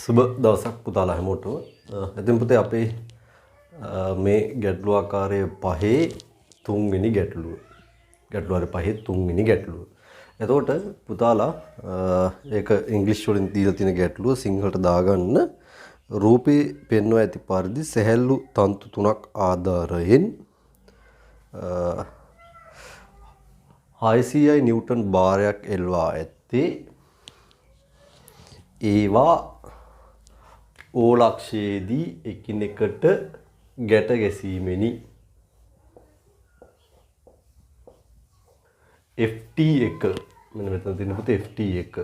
සුබ දවසක් පුතාලා හැමෝටම. ඉතින් පුතේ අපේ මේ ගැටළු ආකාරයේ පහේ තුන්වෙනි ගැටළුව. ගැටළු ආකාරයේ පහේ තුන්වෙනි ගැටළුව. එතකොට පුතාලා ඒක ඉංග්‍රීසි වලින් දීලා තියෙන ගැටළුව සිංහලට දාගන්න. රූපේ පෙන්වා ඇති පරිදි සැහැල්ලු තන්තු තුනක් ආධාරයෙන් 600 නිව්ටන් භාරයක් එල්වා ඇත්තේ ඒවා ඕලක්ෂයේදී එකිනෙකට ගැට ගැසීමෙනි. FT එක මෙන්න මෙතන තියෙන පුතේ FT එක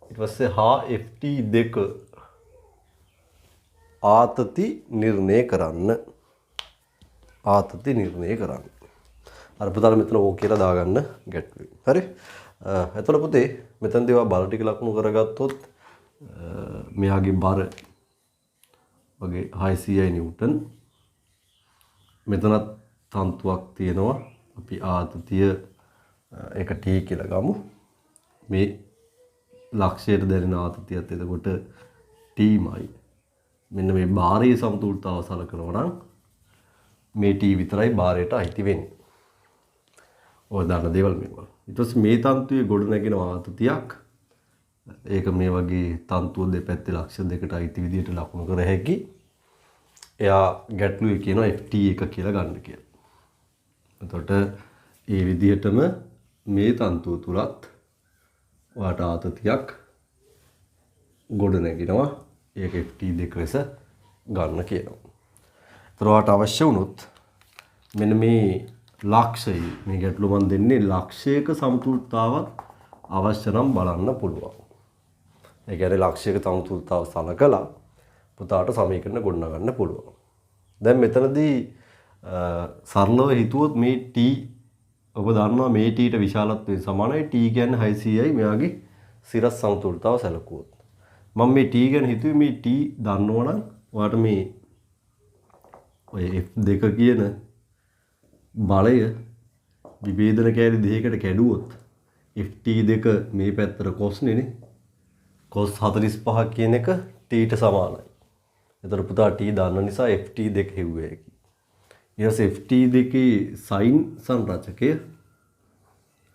ඊට පස්සේ හා FT දෙක ආතති නිර්ණය කරන්න. ආතති නිර්ණය කරන්න. අර පුතාලා මෙතන ඕක කියලා දාගන්න ගැටුවේ. හරි. එතකොට පුතේ මෙතනදී ඔයා බල ටික ලකුණු කරගත්තොත් මෙයාගේ බර වගේ 600 නිව්ටන්. මෙතනත් තන්තුවක් තියෙනවා. අපි ආතතිය ඒක T කියලා ගමු. මේ ලක්ෂයට දැනෙන ආතතියත් එතකොට T-මයි. මෙන්න මේ භාරයේ සමතුලිතතාව සලකනවා නම් මේ T විතරයි භාරයට අයිති වෙන්නේ. ඔය දාන දේවල් මේවා. ඊට පස්සේ මේ තන්තුවේ ගොඩ නැගෙන ආතතියක් ඒක මේ වගේ තන්තුව දෙපැත්තේ ලක්ෂ දෙකට අයිති විදිහට ලකුණු කර හැකි. එයා ගැටලුවේ කියනවා FT එක කියලා ගන්න කියලා. එතකොට ඒ විදිහටම මේ තන්තුව තුලත් ඔයාට ආතතියක් ගොඩ නැගෙනවා. ඒක FT දෙක ලෙස ගන්න කියනවා. ඒතර ඔයාට අවශ්‍ය වුණොත් මෙන්න මේ ලක්ෂය මේ ගැටලුව මම දෙන්නේ ලක්ෂයක සමතුලිතතාවක් අවශ්‍ය නම් බලන්න පුළුවන්. ඒ කියන්නේ ලක්ෂයක සමතුලිතතාව සලකලා පුතාට සමීකරණ ගොඩනගන්න පුළුවන්. දැන් මෙතනදී සරලව හිතුවොත් මේ T ඔබ දන්නවා මේ T ට විශාලත්වයෙන් සමානයි. T කියන්නේ 600යි මෙයාගේ සිරස් සමතුලිතතාව සැලකුවොත්. මම මේ T ගැන හිතුවේ මේ T දන්නවනම් ඔයාට මේ ඔය F2 කියන බලය විභේදන කැලි දෙකකට කැඩුවොත් FT දෙක මේ පැත්තට cosනේ cos 45 කියන එක T ට සමානයි. එතකොට පුතා T දන්න නිසා FT දෙක හෙව්වේ හැකි. ඊට FT දෙකේ sin සංරචකය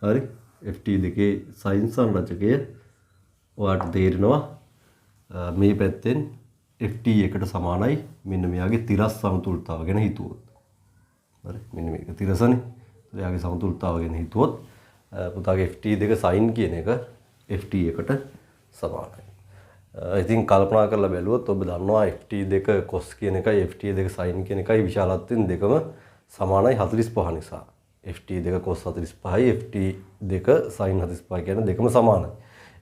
හරි FT දෙකේ sin සංරචකය ඔයාලට තේරෙනවා මේ පැත්තෙන් FT එකට සමානයි මෙන්න මෙයාගේ තිරස් සමතුලිතතාව ගැන හිතුවොත්. හරි මෙන්න මේක තිරසනේ. එයාගේ සමතුලිතතාව ගැන හිතුවොත් පුතාගේ FT දෙක sin කියන එක FT එකට සමානයි. ඉතින් කල්පනා කරලා බැලුවොත් ඔබ දන්නවා FT දෙක cos කියන එකයි FT දෙක sin කියන එකයි විශාලත්වයෙන් දෙකම සමානයි 45 නිසා. FT දෙක cos 45යි FT දෙක sin 45 කියන දෙකම සමානයි.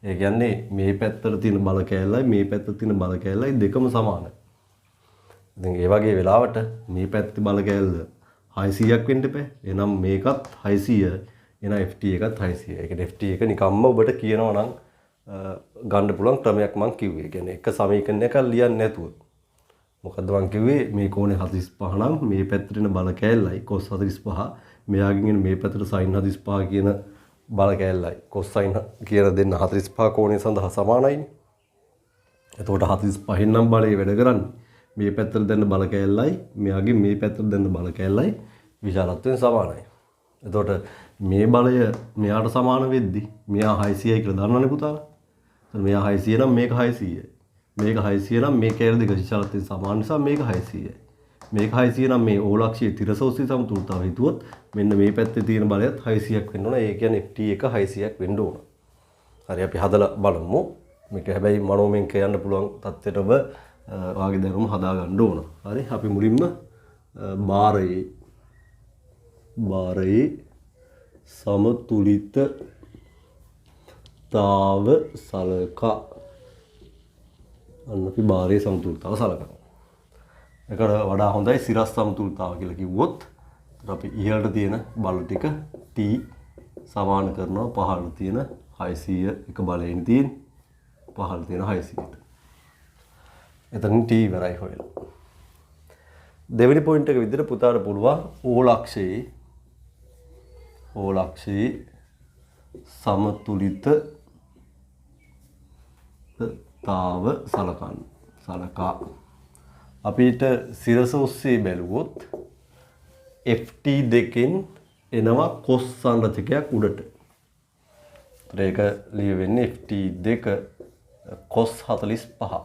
ඒ කියන්නේ මේ පැත්තට තියෙන බල කැලලයි මේ පැත්තට තියෙන බල කැලලයි දෙකම සමානයි. ඉතින් ඒ වගේ වෙලාවට මේ පැත්තේ බල කැලල 600ක් වෙන්න එපා. එහෙනම් මේකත් 600 එහෙනම් FT එකත් 600. ඒ කියන්නේ FT එක නිකම්ම ඔබට කියනවා නම් ගන්න පුළුවන් ක්‍රමයක් මම කිව්වේ. ඒ කියන්නේ එක සමීකරණයක් ලියන්නේ නැතුව. මොකද්ද මම කිව්වේ මේ කෝණය 45 නම් මේ පැත්තට එන බල කැලලයි cos 45 මෙයාගෙන් එන මේ පැත්තට sin 45 කියන බල කැලලයි cos sin කියන දෙන්න 45 කෝණය සඳහා සමානයිනේ. එතකොට 45 නම් බලය වැඩ කරන්නේ මේ පැත්තට දෙන්න බල කැලලයි මෙයාගේ මේ පැත්තට දෙන්න බල කැලලයි විශාලත්වයෙන් සමානයි. එතකොට මේ බලය මෙයාට සමාන වෙද්දි මෙයා 600යි කියලා දන්නවනේ පුතාලා. එතකොට මෙයා 600 නම් මේක 600යි. මේක 600 නම් මේ කැලල දෙක විශාලත්වයෙන් සමාන නිසා මේක 600යි. මේක 600 නම් මේ ඕලක්ෂයේ තිරසෝසී සමතුලිතතාව හිතුවොත් මෙන්න මේ පැත්තේ තියෙන බලයත් 600ක් වෙන්න ඕන. ඒ කියන්නේ FT එක 600ක් වෙන්න ඕන. හරි අපි හදලා බලමු. මේක හැබැයි මනෝමයෙන් කියන්න පුළුවන් තත්ත්වයට ඔබ ඔයාගේ දැනුම හදා ගන්න ඕන. හරි අපි මුලින්ම භාරයේ සමතුලිතතාව සලකා අන්න අපි භාරයේ සමතුලිතතාව සලකනවා. ඒකට වඩා හොඳයි සිරස් සමතුලිතතාව කියලා කිව්වොත් අපි ඉහළට තියෙන බල ටික T සමාන කරනවා පහළට තියෙන 600 එක බලයෙන් තියෙන පහළට තියෙන 600ට. එතනින් T ඉවරයි හොයලා. දෙවෙනි පොයින්ට් එක විදිහට පුතාට පුළුවන් ඕලක්ෂයේ සමතුලිත සම්ප්‍රයුක්තතාව සලකා අපිට සිරස ඔස්සේ බැලුවොත් ft දෙකෙන් එනවා කොස් සංරචකයක් උඩට. ඒක ලියවෙන්නේ ft දෙක කොස් 45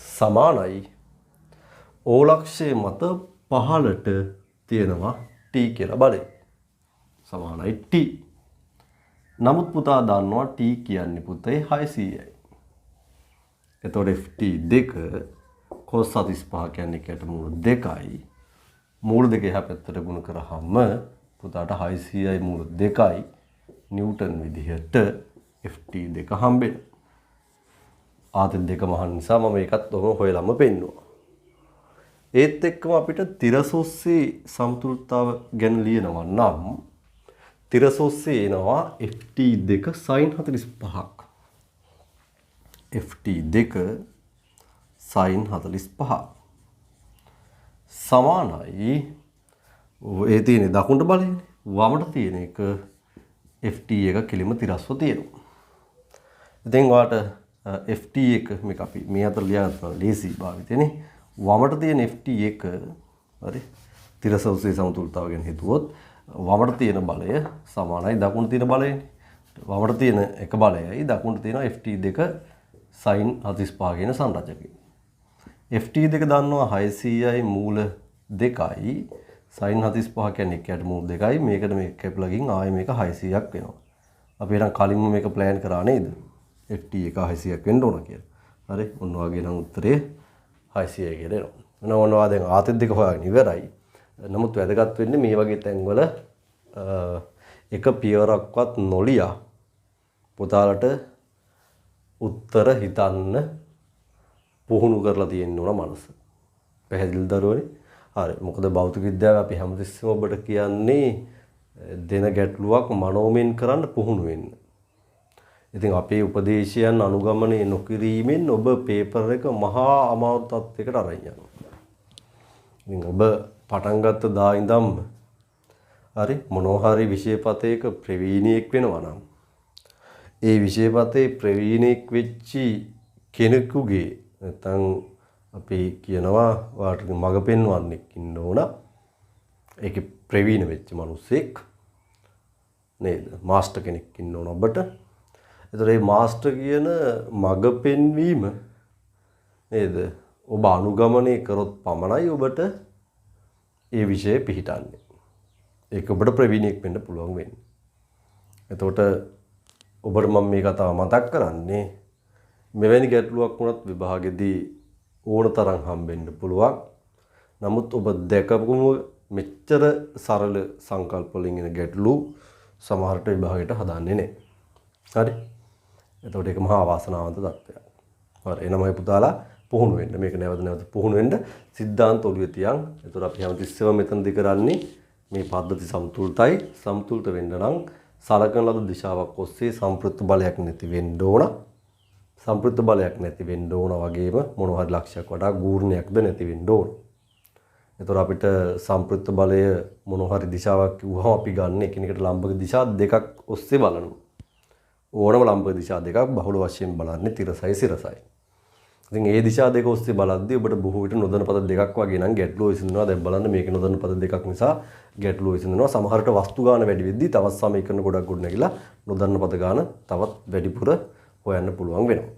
සමානයි ඕලක්ෂයේ මත පහළට තියෙනවා t කියලා බලය. සමානයි t. නමුත් පුතා දන්නවා t කියන්නේ පුතේ 600යි. එතකොට ft දෙක cos 45 කියන්නේ කට මූල 2යි. මූල දෙක එහා පැත්තට ගුණ කරාම පුතාට 600යි මූල 2යි නිව්ටන් විදිහට ft දෙක හම්බෙනවා. ආතෙන් දෙක මහන් නිසා මම ඒකත් ඔහොම හොයලාම පෙන්නුවා. ඒත් එක්කම අපිට තිරසොස්සේ සමතුලිතතාව ගැන ලියනවා නම් තිරසොස්සේ එනවා ft දෙක sin 45ක්. ft දෙක sin 45 සමානයි ඒ තියෙන්නේ දකුණට බලන්නේ වමට තියෙන එක ft එක කෙලිම තිරස්ව තියෙනවා. ඉතින් ඔයාලට ft එක මේක අපි මේ අතර ලියාගත්තා ලේසි භාවිතේනේ. වමට තියෙන ft එක හරි තිරසොස්සේ සමතුලිතතාව ගැන හිතුවොත් වමට තියෙන බලය සමානයි දකුණට තියෙන බලයනේ. වමට තියෙන එක බලයයි දකුණට තියෙන ft දෙක sin 45 කියන සංරචකය. ft දෙක දන්නවා 600යි මූල 2යි sin 45 කියන්නේ එකකට මූල 2යි මේකට මේක කැපලා ගින් ආයේ මේක 600ක් වෙනවා. අපි එහෙනම් කලින්ම මේක ප්ලෑන් කරා නේද? ft එක 600ක් වෙන්න ඕන කියලා. හරි ඔන්න ඔයගේ නම් උත්තරේ 600යි කියලා එනවා. එහෙනම් ඔන්නවා දැන් ආතෙත් දෙක හොයාගෙන ඉවරයි. නමුත් වැදගත් වෙන්නේ මේ වගේ තැන්වල එක පියවරක්වත් නොලියා පුතාලට උත්තර හිතන්න පුහුණු කරලා තියෙන්න ඕන මනස. පැහැදිලිද දරුවනේ? හරි. මොකද භෞතික විද්‍යාව අපි හැමතිස්සෙම ඔබට කියන්නේ දෙන ගැටලුවක් මනෝමයෙන් කරන්න පුහුණු වෙන්න. ඉතින් අපේ උපදේශයන් අනුගමනය නොකිරීමෙන් ඔබ පේපර් එක මහා අමාරු තත්යකට අරන් යනවා. ඉතින් ඔබ පටන් ගත්ත දා ඉඳන්ම හරි මොනවා හරි විෂයපතයක ප්‍රවීණියෙක් වෙනවා නම් ඒ විෂයපතේ ප්‍රවීණෙක් වෙච්චි කෙනෙකුගේ නැත්නම් අපි කියනවා වාට මඟ පෙන්වන්නෙක් ඉන්න ඕන. ඒකේ ප්‍රවීණ වෙච්ච මිනිස්සෙක් නේද? මාස්ටර් කෙනෙක් ඉන්න ඕන ඔබට. ඒතර මේ මාස්ටර් කියන මඟ පෙන්වීම නේද? ඔබ අනුගමනය කරොත් පමණයි ඔබට ඒ විෂය පිළිටන්නේ. ඒක ඔබට ප්‍රවීණෙක් වෙන්න පුළුවන් වෙන්නේ. එතකොට ඔබට මම මේ කතාව මතක් කරන්නේ මෙවැනි ගැටලුවක් වුණත් විභාගෙදී ඕන තරම් හම්බෙන්න පුළුවන්. නමුත් ඔබ දැකපුම මෙච්චර සරල සංකල්ප වලින් එන ගැටලු සමහරට විභාගයට හදාන්නේ නැහැ. හරි. එතකොට ඒක මහා වාසනාවන්ත තත්ත්වයක්. හරි. එනමයි පුතාලා පුහුණු වෙන්න. මේක නැවත නැවත පුහුණු වෙන්න සිද්ධාන්ත ඔළුවේ තියන්. එතකොට අපි හැමතිස්සෙම මෙතනදී කරන්නේ මේ පද්ධති සමතුලිතයි. සමතුලිත වෙන්න නම් සලකන ලද දිශාවක් ඔස්සේ සම්ප්‍රයුක්ත බලයක් නැති වෙන්න ඕන. සම්ප්‍රයුක්ත බලයක් නැති වෙන්න ඕන වගේම මොනවා හරි ලක්ෂයක් වඩා ගූර්ණයක්ද නැති වෙන්න ඕන. එතකොට අපිට සම්ප්‍රයුක්ත බලය මොනවා හරි දිශාවක් කිව්වම අපි ගන්න එකිනෙකට ලම්බක දිශා දෙකක් ඔස්සේ බලනවා. ඕනම ලම්බක දිශා දෙකක් බහුල වශයෙන් බලන්නේ තිරසයි සිරසයි. ඉතින් ඒ දිශා දෙක ඔස්සේ බලද්දී ඔබට බොහෝ විට නොදන්න පද දෙකක් වගේ නම් ගැටලුව විසඳනවා. දැන් බලන්න මේකේ නොදන්න පද දෙකක් නිසා ගැටලුව විසඳනවා. සමහරට වස්තු ගාන වැඩි වෙද්දී තවත් සමීකරණ ගොඩක් ගොඩ නැගිලා නොදන්න පද ගාන තවත් වැඩිපුර හොයන්න පුළුවන් වෙනවා.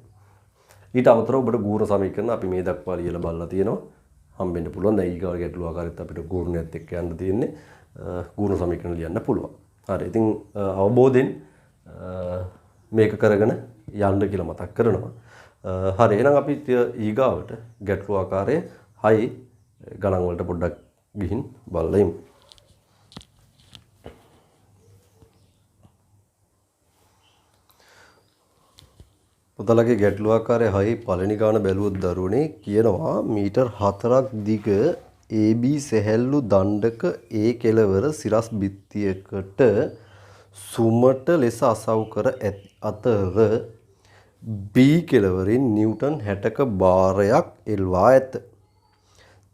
ඊට අමතරව ඔබට ගුණ සමීකරණ අපි මේ දක්වා ලියලා බලලා තියෙනවා. හම්බෙන්න පුළුවන්. දැන් ඊගාව ගැටලුව ආකාරයට අපිට ගුණයත් එක්ක යන්න තියෙන්නේ. ගුණ සමීකරණ ලියන්න පුළුවන්. හරි. ඉතින් අවබෝධයෙන් මේක කරගෙන යන්න කියලා මතක් කරනවා. හරි. එහෙනම් අපි ඊගාවට ගැටලුව ආකාරයේ 6 ගණන් වලට පොඩ්ඩක් ගිහින් බලලා ඉමු. පුතලගේ ගැටලුව ආකාරයේ 6 පළවෙනි ගාන බැලුවොත් දරුවනේ කියනවා මීටර් 4ක් දිග AB සැහැල්ලු දණ්ඩක A කෙළවර සිරස් බිත්තියකට සුමට ලෙස අසව් කර අතර B කෙළවරින් නිව්ටන් 60ක භාරයක් එල්වා ඇත.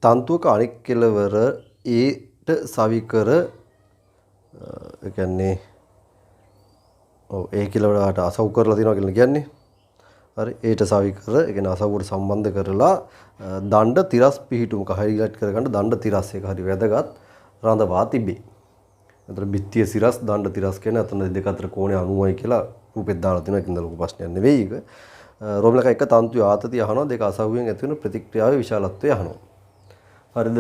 තන්තුවක අනෙක් කෙළවර Aට සවි කර ඒ කියන්නේ ඒ කෙළවරට අසව් කරලා තියෙනවා කියලා කියන්නේ. හරි ඒට සවි කර ඒ කියන්නේ අසවුවට සම්බන්ධ කරලා දණ්ඩ තිරස් පිහිටුමක හයිලයිට් කරගන්න දණ්ඩ තිරස් එක හරි වැදගත් රඳවා තිබේ. එතන බිත්තිය සිරස් දණ්ඩ තිරස් කියන අතන දෙක අතර කෝණය 90යි කියලා රූපෙත් දාලා තියෙනවා. ඒකින්ද ලොකු ප්‍රශ්නයක් නෙවෙයි ඒක. රෝමලක එක තන්තුවේ ආතතිය අහනවා දෙක අසවුවෙන් ඇති වෙන ප්‍රතික්‍රියාවේ විශාලත්වය අහනවා. හරිද?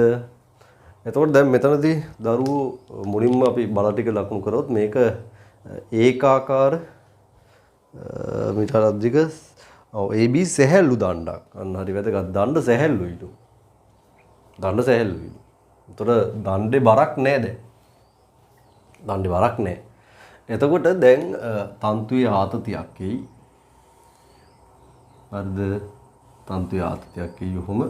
එතකොට දැන් මෙතනදී දරුවෝ මුලින්ම අපි බල ටික ලකුණු කරොත් මේක ඒකාකාර මීටර අධික AB සැහැල්ලු දණ්ඩක්. අන්න හරි වැදගත්. දණ්ඩ සැහැල්ලුයිලු. දණ්ඩ සැහැල්ලුයිලු. එතකොට දණ්ඩේ බරක් නෑ දැන්. දණ්ඩේ බරක් නෑ. එතකොට දැන් තන්තුවේ ආතතියක් එයි. හරිද? තන්තුවේ ආතතියක් එයි ඔහොම.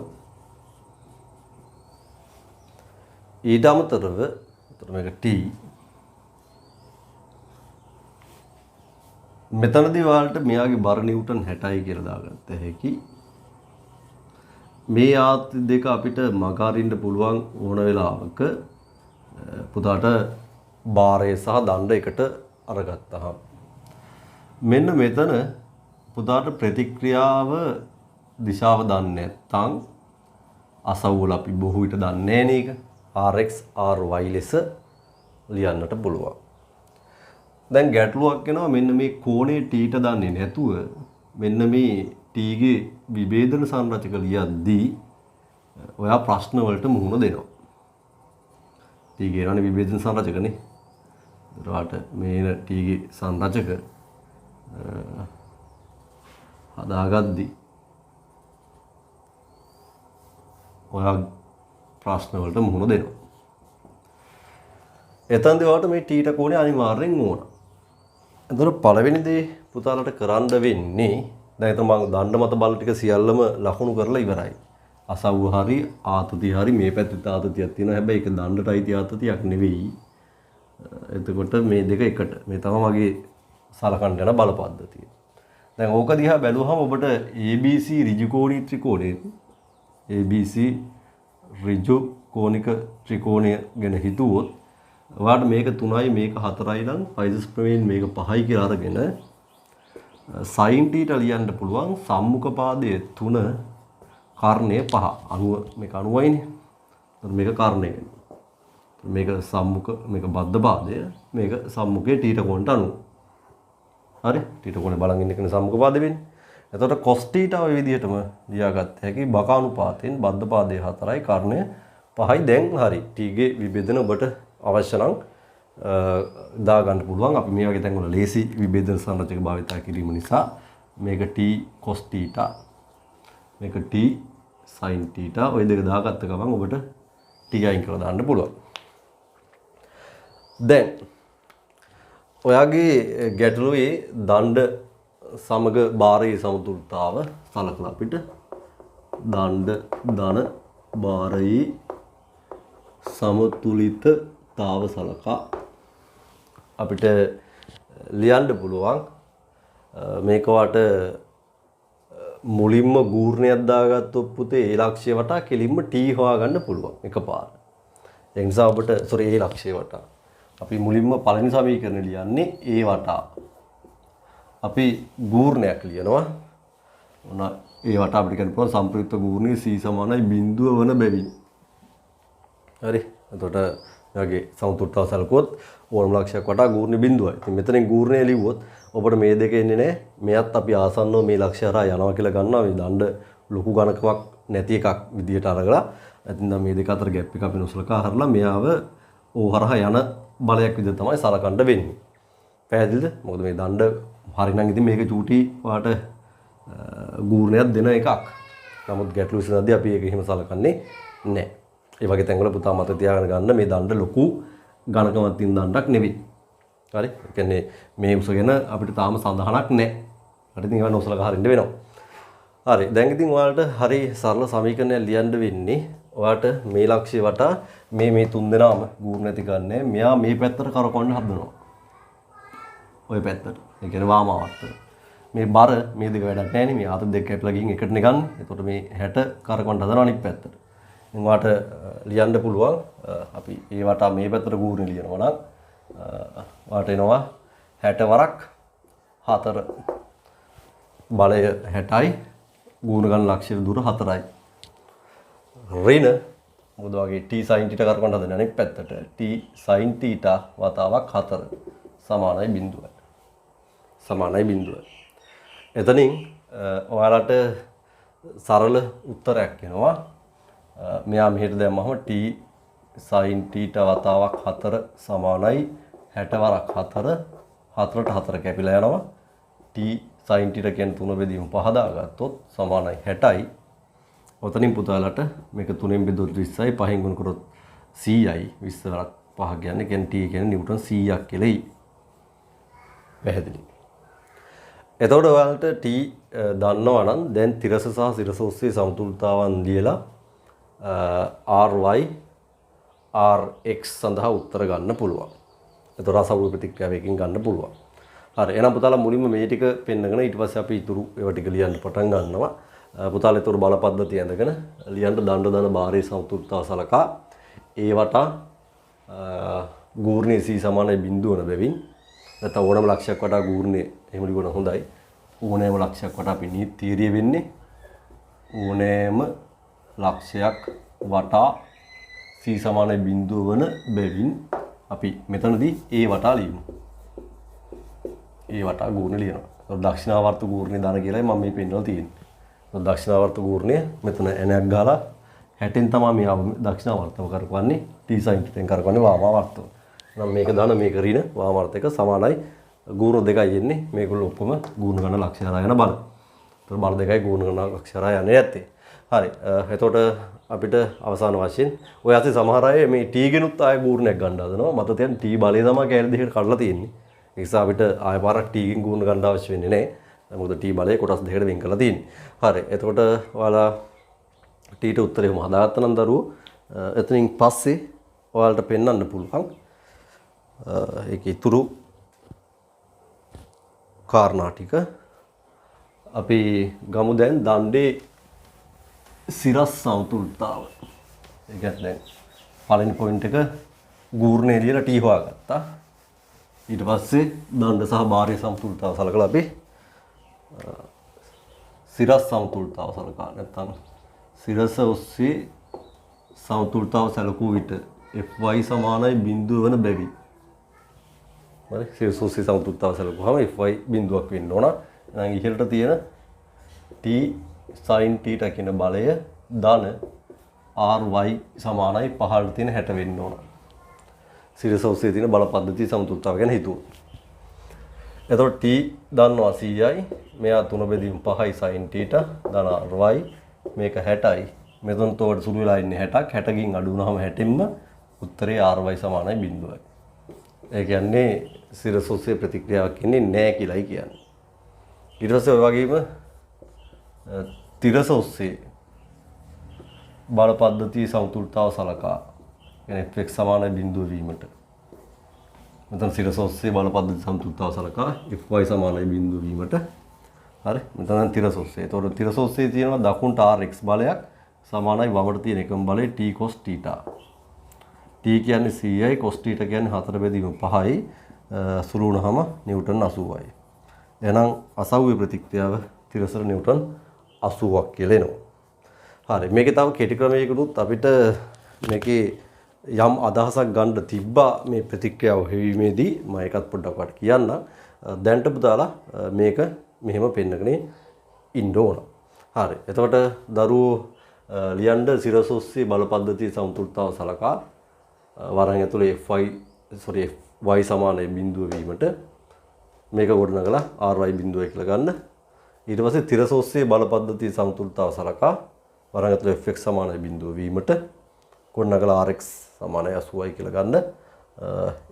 ඊට අමතරව එතකොට මේක T මෙතනදී වලට මෙයාගේ බර නිව්ටන් 60යි කියලා දාගත්ත හැකි. මේ ආත්‍ය දෙක අපිට මග අරින්න පුළුවන් ඕන වෙලාවක පුතාට බාරය සහ දණ්ඩ එකට අරගත්තාම මෙන්න මෙතන පුතාට ප්‍රතික්‍රියාව දිශාව දන්නේ නැත්නම් අසවුල අපි බොහෝ විට දන්නේ නැහැ නේද? RX RY ලෙස ලියන්නට පුළුවන්. දැන් ගැටලුවක් එනවා මෙන්න මේ කෝණේ t ට දන්නේ නැතුව මෙන්න මේ t ගේ විභේදන සංරචක ලියද්දී ඔයා ප්‍රශ්න වලට මුහුණ දෙනවා. t කියනනේ විභේදන සංරචකනේ. ඒකට මේ t ගේ සංරචක හදාගද්දී ඔයා ප්‍රශ්න වලට මුහුණ දෙනවා. එතනදී ඔයාලට මේ t ට කෝණේ අනිවාර්යෙන් ඕන. එතකොට පළවෙනි දේ පුතාලට කරන්න වෙන්නේ දැන් එතන මම දණ්ඩ මත බල ටික සියල්ලම ලකුණු කරලා ඉවරයි. අසව්ව හරි ආතතිය හරි මේ පැත්තේ ආතතියක් තියෙනවා. හැබැයි ඒක දණ්ඩට අයිති ආතතියක් නෙවෙයි. එතකොට මේ දෙක එකට මේ තමයි මගේ සලකන්න යන බල පද්ධතිය. දැන් ඕක දිහා බැලුවහම ඔබට ABC ඍජු කෝණී ත්‍රිකෝණය ABC ඍජු කෝණික ත්‍රිකෝණය ගැන හිතුවොත් ඔයාලට මේක 3යි මේක 4යි නම් පයිසස් ප්‍රමේයෙන් මේක 5යි කියලා අරගෙන sin t ට ලියන්න පුළුවන් සම්මුඛ පාදයේ 3 කර්ණය 5 90 මේක 90යිනේ. එතකොට මේක කර්ණය වෙනවා. මේක සම්මුඛ මේක බද්ධ පාදය මේක සම්මුඛයේ t ට කොණ්ඩ 90. හරි t ට කොණේ බලන් ඉන්න කෙන සම්මුඛ පාදෙ වෙන්නේ. එතකොට cos t ඔය විදිහටම ලියාගත්ත හැකි බකානුපාතයෙන් බද්ධ පාදයේ 4යි කර්ණය 5යි. දැන් හරි t ගේ විභේදන ඔබට අවශ්‍ය නම් දා ගන්න පුළුවන්. අපි මේ වගේ තැන් වල ලේසි විභේදන සංරචක භාවිත කිරීම නිසා මේක t cos θ මේක t sin θ ඔය දෙක දාගත්ත ගමන් ඔබට t අයින් කරලා දාන්න පුළුවන්. දැන් ඔයාගේ ගැටලුවේ දණ්ඩ සමග බාරයේ සමතුලිතතාව සලකලා අපිට දණ්ඩ ධන බාරයේ සමතුලිතතාව සලකා අපිට ලියන්න පුළුවන් මේක වට මුලින්ම ගූර්ණයක් දාගත්තොත් පුතේ ඒ ලක්ෂ්‍ය වටා කෙලින්ම t හොයාගන්න පුළුවන් එකපාර. ඒ නිසා ඔබට ඒ ලක්ෂ්‍ය වටා අපි මුලින්ම පළවෙනි සමීකරණය ලියන්නේ ඒ වටා. අපි ගූර්ණයක් ලියනවා. මොන ඒ වටා අපිට කියන්න පුළුවන් සම්ප්‍රයුක්ත ගූර්ණයේ c සමානයි බිඳුව වන බැවින්. හරි. එතකොට ඔයගේ සමතුලිතතාව සැලකුවොත් ඕනම ලක්ෂයක් වටා ගූර්ණ බිඳුවයි. ඉතින් මෙතනින් ගූර්ණය ලිව්වොත් ඔබට මේ දෙක එන්නේ නැහැ. මෙයත් අපි ආසන්නව මේ ලක්ෂය හරහා යනවා කියලා ගන්නවා. මේ දණ්ඩ ලොකු ගණකමක් නැති එකක් විදියට අරගලා. ඉතින් දැන් මේ දෙක අතර ગેප් එක අපි නොසලකා හරලා මෙයාව ඕ හරහා යන බලයක් විදිහට තමයි සලකන්න වෙන්නේ. පැහැදිලිද? මොකද මේ දණ්ඩ හරිනම් ඉතින් මේක චූටි වාට ගූර්ණයක් දෙන එකක්. නමුත් ගැටලු විසඳද්දී අපි ඒක එහෙම සලකන්නේ නැහැ. ඒ වගේ තැන්වල පුතා මත තියාගෙන ගන්න මේ දණ්ඩ ලොකු ඝනකමක් තියෙන දණ්ඩක් නෙවෙයි. හරි? ඒ කියන්නේ මේ උස ගැන අපිට තාම සඳහනක් නැහැ. හරි ඉතින් ඒවා නොසලකා හරින්න වෙනවා. හරි. දැන් ඉතින් ඔයාලට හරි සරල සමීකරණයක් ලියන්න වෙන්නේ ඔයාලට මේ ලක්ෂ්‍ය වටා මේ තුන් දෙනාම ගූර්ණ ඇති ගන්නෑ. මෙයා මේ පැත්තට කරකවන්න හදනවා. ওই පැත්තට. ඒ කියන්නේ වාම ආවර්තන. මේ බර මේ දෙක වැඩක් නැහැ නේ. මේ ආත දෙක කැපලා ගින් එකටනේ ගන්න. එතකොට මේ 60 කරකවන්න හදනවා අනිත් පැත්තට. ඉතින් ඔයාලට ලියන්න පුළුවන් අපි ඒ වටා මේ පැත්තට ගූර්ණ ලියනවා නම් ඔයාලට එනවා 60 වරක් 4 බලය 60යි ගුණ ගන්න ලක්ෂ්‍ය දුර 4යි. ඍණ මොකද වගේ t sin θ කරකවන්න හදන අනෙක් පැත්තට t sin θ වතාවක් 4 සමානයි බිඳුවයි. සමානයි බිඳුවයි. එතනින් ඔයාලට සරල උත්තරයක් එනවා. මෙයා මෙහෙට දැම්මම t sin θ වතාවක් 4 සමානයි 60 වරක් 4 4ට 4 කැපිලා යනවා. t sin θ කියන්නේ 3 බෙදීම 5 දාගත්තොත් සමානයි 60යි. ඔතනින් පුතාලට මේක 3ෙන් බෙදුවොත් 20යි 5ෙන් ගුණ කරොත් 100යි 20 වරක් 5 කියන්නේ t කියන්නේ නිව්ටන් 100ක් කියලා එයි. පැහැදිලි. එතකොට ඔයාලට t දන්නවා නම් දැන් තිරස සහ සිරස ඔස්සේ සමතුලිතතාවන් ලියලා ry rx සඳහා උත්තර ගන්න පුළුවන්. එතකොට අසවුරු ප්‍රතික්‍රියාවකින් ගන්න පුළුවන්. හරි. එහෙනම් පුතාලා මුලින්ම මේ ටික පෙන්නගෙන ඊට පස්සේ අපි ඊටු ඒවා ටික ලියන්න පටන් ගන්නවා. පුතාලා ඒතර බල පද්ධතිය ඇඳගෙන ලියන්න දණ්ඩ දන බාරේ සමතුලිතතාව සලකා ඒ වටා ගූර්ණයේ c සමානයි බිඳුව වන බැවින් නැත්නම් ඕනම ලක්ෂයක් වටා ගූර්ණයේ එහෙම ලියන හොඳයි. ඕනෑම ලක්ෂයක් වටා අපි තීරිය වෙන්නේ ඕනෑම ලක්ෂයක් වටා c සමානයි බිඳුව වන බැවින් අපි මෙතනදී ඒ වටා ලියමු. ඒ වටා ගූර්ණ ලියනවා. දක්ෂිනාවර්ත ගූර්ණේ දාන කියලායි මම මේ පෙන්නලා තියෙන්නේ. දක්ෂිනාවර්ත ගූර්ණය මෙතන ඇණයක් ගහලා 60න් තමයි මේ දක්ෂිනාවර්තව කරකවන්නේ t sin θ කරකවන්නේ වාමාවර්තව. නම් මේක දාන මේක ඍණ වාමාවර්තයක සමානයි ගූර්ණ දෙකයි එන්නේ. මේගොල්ලෝ ඔක්කොම ගූර්ණ ගන්න ලක්ෂ්‍ය හරහා යන බල. ඒතර බල දෙකයි ගූර්ණ ගන්න ලක්ෂ්‍ය හරහා යන්නේ නැත්තේ. හරි. එතකොට අපිට අවසාන වශයෙන් ඔය ඇති සමහර අය මේ t ගෙනුත් ආය ගූර්ණයක් ගන්න හදනවා. මත තියෙන t බලය තමයි කැලේ දෙකට කඩලා තියෙන්නේ. ඒ නිසා අපිට ආය පාරක් t ගෙන් ගූර්ණ ගන්න අවශ්‍ය වෙන්නේ නැහැ. මොකද t බලය කොටස් දෙකකට වෙන් කරලා තියෙන්නේ. හරි. එතකොට ඔයාලා t ට උත්තරේ කොහොම හදාගත්තා නම් දරුවෝ එතනින් පස්සේ ඔයාලට පෙන්වන්න පුළුවන් ඒක ඉතුරු කාරණා ටික අපි ගමු දැන් දණ්ඩේ සිරස් සමතුලිතතාව. ඒ කියන්නේ පළවෙනි පොයින්ට් එක ගූර්ණේ ලියලා t හොයාගත්තා. ඊට පස්සේ දණ්ඩ සහ බාරයේ සමතුලිතතාව සලකලා අපි සිරස් සමතුලිතතාව සලකා නැත්නම් සිරස ඔස්සේ සමතුලිතතාව සැලකූ විට fy සමානයි බිඳුව වන බැවින්. හරි. සිරස ඔස්සේ සමතුලිතතාව සැලකුවාම fy බිඳුවක් වෙන්න ඕන. එහෙනම් ඉහළට තියෙන t sin θ කියන බලය ධන ry සමානයි පහළට තියෙන 60 වෙන්න ඕන. සිරස ඔස්සේ තියෙන බල පද්ධතිය සමතුලිතතාව ගැන හිතුවොත්. එතකොට t දන්නවා 100යි මෙයා 3 බෙදීම 5යි sin θ ධන ry මේක 60යි මෙතන තෝරට සුළු වෙලා ඉන්නේ 60ක් 60 කින් අඩු වුණාම 60ෙන්ම උත්තරේ ry සමානයි බිඳුවයි. ඒ කියන්නේ සිරස ඔස්සේ ප්‍රතික්‍රියාවක් ඉන්නේ නැහැ කියලායි කියන්නේ. ඊට පස්සේ ඔය වගේම තිරස ඔස්සේ බල පද්ධතියේ සමතුලිතතාව සලකා කියන්නේ fx සමානයි බිඳුව වීමට මෙතන සිරස ඔස්සේ බල පද්ධති සමතුලිතතාව සලකා fy සමානයි බිඳුව වීමට. හරි. මෙතන තිරස ඔස්සේ. ඒතකොට තිරස ඔස්සේ තියෙනවා දකුණට rx බලයක් සමානයි වමට තියෙන එකම බලය t cos θ. t කියන්නේ 100යි cos θ කියන්නේ 4 බෙදීම 5යි සුළු වුණාම නිව්ටන් 80යි. එහෙනම් අසව්‍ය ප්‍රතික්‍රියාව තිරසට නිව්ටන් 80ක් කියලා එනවා. හරි. මේකේ තව කෙටි ක්‍රමයකිනුත් අපිට මේකේ යම් අදහසක් ගන්න තිබ්බා මේ ප්‍රතික්‍රියාව හෙවීමේදී මම ඒකත් පොඩ්ඩක් වට කියන්න. දැන්ට පුතාලා මේක මෙහෙම පෙන්නගෙන ඉන්න ඕන. හරි. එතකොට දරුවෝ ලියන්න සිරස ඔස්සේ බල පද්ධතිය සමතුලිතතාව සලකා වරන් ඇතුලේ y සමානයි බිඳුව වීමට මේක ගොඩනගලා ry බිඳුවයි කියලා ගන්න. ඊට පස්සේ තිරස ඔස්සේ බල පද්ධතිය සමතුලිතතාව සලකා වරන් ඇතුලේ fx සමානයි බිඳුව වීමට ගොඩනගලා rx සමානයි 80යි කියලා ගන්න.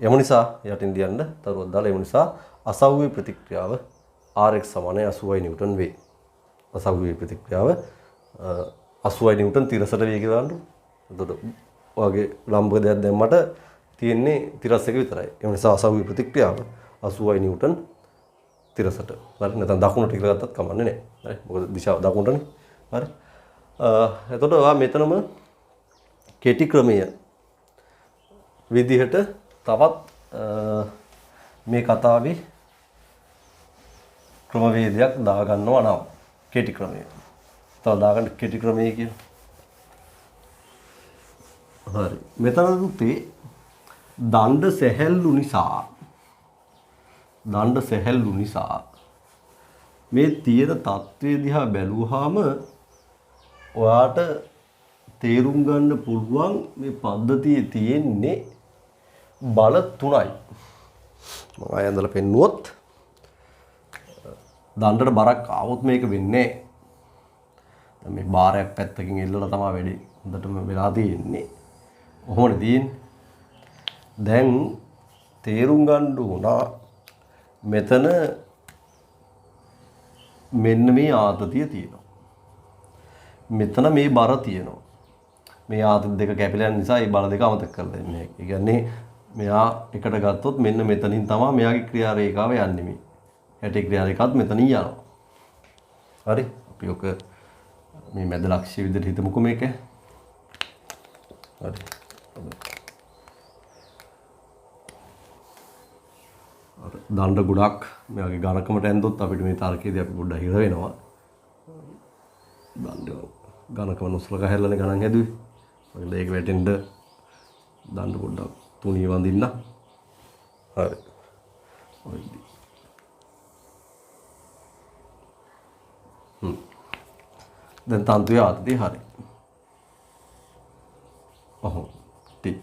එම නිසා යටින් ලියන්න තරුවක් දාලා එම නිසා අසව්‍ය ප්‍රතික්‍රියාව rx සමානයි 80යි නිව්ටන් වේ. අසව්‍ය ප්‍රතික්‍රියාව 80යි නිව්ටන් තිරසට වේ කියලා ගන්න. එතකොට ඔයගේ ලම්බක දෙයක් දැම්මට තියෙන්නේ තිරස් එක විතරයි. ඒ නිසා අසව්‍ය ප්‍රතික්‍රියාව 80යි නිව්ටන් තිරසට. හරි. නැත්නම් දකුණට කියලා ගත්තත් කමන්නේ නැහැ. හරි. මොකද දිශාව දකුණටනේ. හරි. එතකොට ඔයා මෙතනම කෙටි ක්‍රමය විදිහට තවත් මේ කතාවේ ක්‍රමවේදයක් දාගන්නවා නම් කෙටි ක්‍රමය. තව දාගන්න කෙටි ක්‍රමය කියලා. හරි. මෙතනදී දණ්ඩ සැහැල්ලු නිසා මේ තියෙන තත්ත්වය දිහා බැලුවාම ඔයාට තේරුම් ගන්න පුළුවන් මේ පද්ධතියේ තියෙන්නේ බල 3යි. මම ආයෙ ඇඳලා පෙන්නුවොත් දණ්ඩට බරක් ආවොත් මේක වෙන්නේ නැහැ. මේ බාරයක් පැත්තකින් එල්ලලා තමයි වැඩි හොඳටම වෙලා තියෙන්නේ. කොහොමද තියෙන්නේ? දැන් තේරුම් ගන්න උනා මෙතන මෙන්න මේ ආතතිය තියෙනවා. මෙතන මේ බර තියෙනවා. මේ ආතති දෙක කැපිලා යන නිසා මේ බල දෙක අමතක කරලා දෙන්නේ. ඒ කියන්නේ මෙයා එකට ගත්තොත් මෙන්න මෙතනින් තමයි මෙයාගේ ක්‍රියා රේඛාව යන්නේ මේ. හැටි ක්‍රියා රේඛාවත් මෙතනින් යනවා. හරි? අපි ඔක මේ මැද ලක්ෂ්‍ය විදිහට හිතමුකෝ මේක. හරි. දණ්ඩ ගොඩක් මෙයාගේ ඝනකමට ඇන්දොත් අපිට මේ තර්කයේදී අපි පොඩ්ඩක් හිර වෙනවා. දණ්ඩ ඝනකම නොසලකා හැරලානේ ගණන් හැදුවේ. මොකද ඒක වැටෙන්න දණ්ඩ පොඩ්ඩක් තුනී වඳින්න. හරි. දැන් තන්තුවේ ආතතිය හරි. ටී.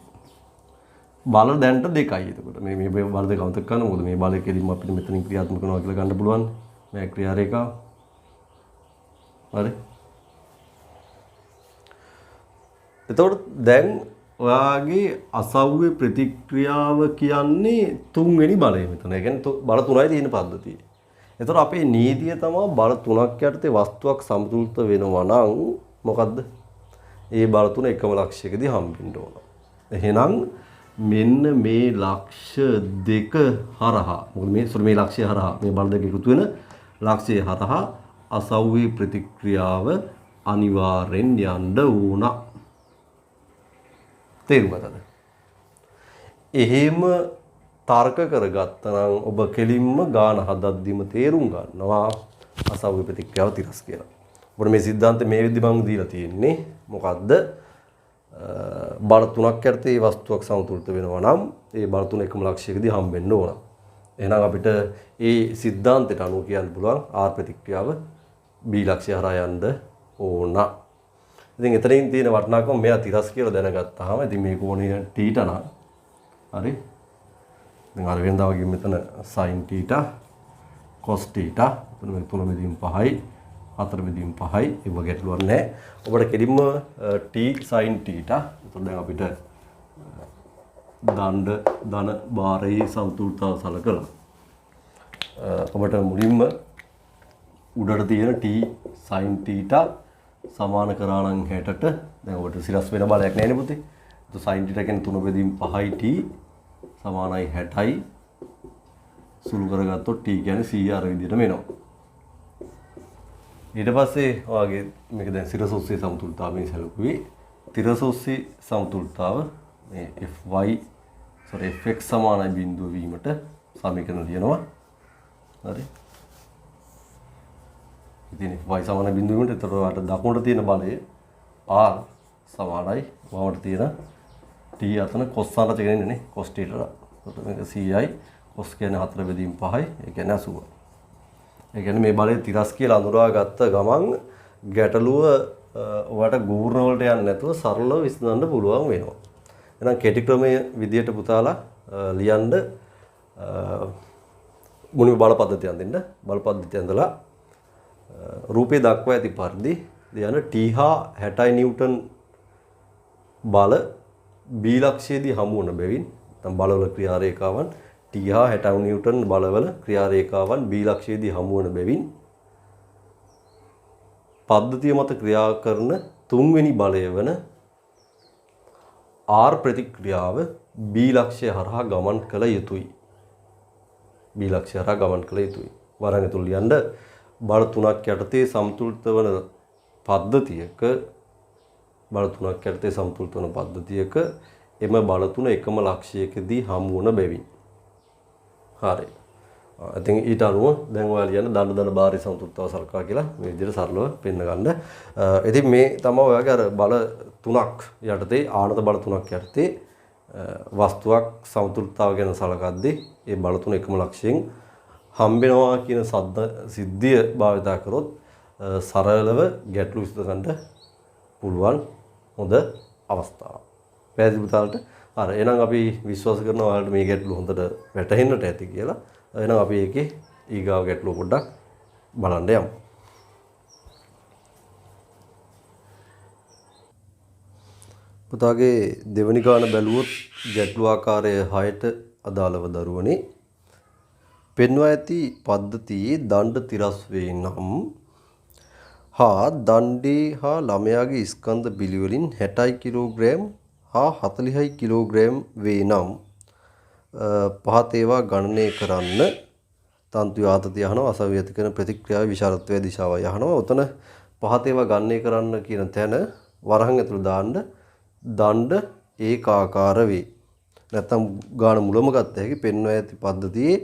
බල දැන්ට දෙකයි. එතකොට මේ බල දෙක අමතක කරන්න. මොකද මේ බලය කෙලින්ම අපිට මෙතනින් ක්‍රියාත්මක කරනවා කියලා ගන්න පුළුවන්. මේ ක්‍රියා රේඛාව. හරි. එතකොට දැන් ඔයාගේ අසව්‍ය ප්‍රතික්‍රියාව කියන්නේ තුන්වෙනි බලය මෙතන. ඒ කියන්නේ බල 3යි තියෙන පද්ධතිය. එතකොට අපේ නීතිය තමයි බල 3ක් යටතේ වස්තුවක් සමතුලිත වෙනවා නම් මොකද්ද? ඒ බල 3 එකම ලක්ෂයකදී හම්බෙන්න ඕන. එහෙනම් මෙන්න මේ ලක්ෂ දෙක හරහා මොකද මේ ලක්ෂය හරහා මේ බල දෙක එකතු වෙන ලක්ෂය හරහා අසව්‍ය ප්‍රතික්‍රියාව අනිවාර්යෙන් යන්න ඕන. තේරුණාද? එහෙම තර්ක කරගත්තා නම් ඔබ කෙලින්ම ගාන හදද්දිම තේරුම් ගන්නවා අසව්‍ය ප්‍රතික්‍රියාව තිරස් කියලා. ඔබට මේ સિદ્ધාන්තය මේ විදිහ මම දීලා තියෙන්නේ මොකද්ද? බල 3ක් යටතේ වස්තුවක් සමතුලිත වෙනවා නම් ඒ බල 3 එකම ලක්ෂයකදී හම්බෙන්න ඕන. එහෙනම් අපිට ඒ સિદ્ધාන්තයට අනුව කියන්න පුළුවන් ආර් ප්‍රතික්‍රියාව B ලක්ෂය හරහා යන්න ඕන. ඉතින් එතනින් තියෙන වටිනාකම මෙයා තිරස් කියලා දැනගත්තාම ඉතින් මේ කෝණය θ නම් හරි. දැන් අර වෙනදා වගේ මෙතන sin θ cos θ එතන මේ 3/5යි 4/5යි ඒ වගේ ගැටලුවක් නැහැ. ඔබට කෙලින්ම t sin θ. එතකොට දැන් අපිට දණ්ඩ ධන බාරයේ සමතුලිතතාව සලකලා ඔබට මුලින්ම උඩට තියෙන t sin θ සමාන කරා නම් 60ට දැන් ඔබට සිරස් වෙන බලයක් නැහැ නේ පුතේ. එතකොට sin θ කියන්නේ 3/5යි t සමානයි 60යි සුළු කරගත්තොත් t කියන්නේ 100 අර විදිහටම එනවා. ඊට පස්සේ ඔයගේ මේක දැන් සිරස ඔස්සේ සමතුලිතතාවයෙන් සැලකුවේ තිරස ඔස්සේ සමතුලිතතාව මේ fx සමානයි බිඳුව වීමට සමීකරණ ලියනවා. හරි. ඉතින් y සමානයි බිඳුව වීමට එතකොට දකුණට තියෙන බලය r සමානයි වමට තියෙන t අතන cos සාරත කියන්නේ නේ cos θ. එතකොට මේක 100යි cos කියන්නේ 4/5යි ඒ කියන්නේ 80. ඒ කියන්නේ මේ බලය තිරස් කියලා අඳුරා ගත්ත ගමන් ගැටලුව ඔයාලට ගූර්ණ වලට යන්නේ නැතුව සරලව විසඳන්න පුළුවන් වෙනවා. එහෙනම් කෙටි ක්‍රමයේ විදියට පුතාලා ලියන්න මුලින්ම බල පද්ධතිය අඳින්න. බල පද්ධතිය අඳලා රූපේ දක්වා ඇති පරිදි ලියන්න t හා 60 නිව්ටන් බල B ලක්ෂයේදී හමු වන බැවින් නැත්නම් බලවල ක්‍රියා රේඛාවන් t හා 60 නිව්ටන් බලවල ක්‍රියා රේඛාවන් B ලක්ෂයේදී හමු වන බැවින් පද්ධතිය මත ක්‍රියා කරන තුන්වෙනි බලය වන R ප්‍රතික්‍රියාව B ලක්ෂය හරහා ගමන් කළ යුතුයි. B ලක්ෂය හරහා ගමන් කළ යුතුයි. වරන් ඇතුළු ලියන්න බල 3ක් යටතේ සමතුලිත වන පද්ධතියක එම බල 3 එකම ලක්ෂයකදී හමු වන බැවින්. හරි. ඉතින් ඊට අනුව දැන් ඔයාලා කියන දඬු දන බාහිර සමතුලිතව සලකා කියලා මේ විදිහට සරලව පෙන්න ගන්න. ඉතින් මේ තමයි ඔයාගේ අර බල තුනක් යටතේ ආනත බල තුනක් යටතේ වස්තුවක් සමතුලිතතාව ගැන සලකද්දී ඒ බල තුන එකම ලක්ෂයෙන් හම්බෙනවා කියන සිද්ධිය භාවිතා කරොත් සරලව ගැටලු විසඳ ගන්න පුළුවන් හොඳ අවස්ථාවක්. පැහැදිලි පුතාලට. හරි. එහෙනම් අපි විශ්වාස කරනවා ඔයාලට මේ ගැටලු හොඳට වැටහෙන්නට ඇති කියලා. එහෙනම් අපි ඒකේ ඊගාව ගැටලුව පොඩ්ඩක් බලන්න යමු. පුතාගේ දෙවෙනි ගාන බැලුවොත් ගැටලු ආකාරය 6ට අදාළව දරුවනේ පෙන්වා ඇති පද්ධතියේ දණ්ඩ තිරස් වේ නම් හා දණ්ඩේ හා ළමයාගේ ස්කන්ධ බිලි වලින් 60 කිලෝග්‍රෑම් හා 40 කිලෝග්‍රෑම් වේ නම් පහත ඒවා ගණනය කරන්න. තන්තු ආතතිය අහනවා අසව්‍ය ඇති කරන ප්‍රතික්‍රියාවේ විශාලත්වයේ දිශාවයි අහනවා. උතන පහත ඒවා ගණනය කරන්න කියන තැන වරහන් ඇතුළේ දාන්න දණ්ඩ ඒකාකාර වේ. නැත්තම් ගාන මුලම ගත්ත හැකි පෙන්වා ඇති පද්ධතියේ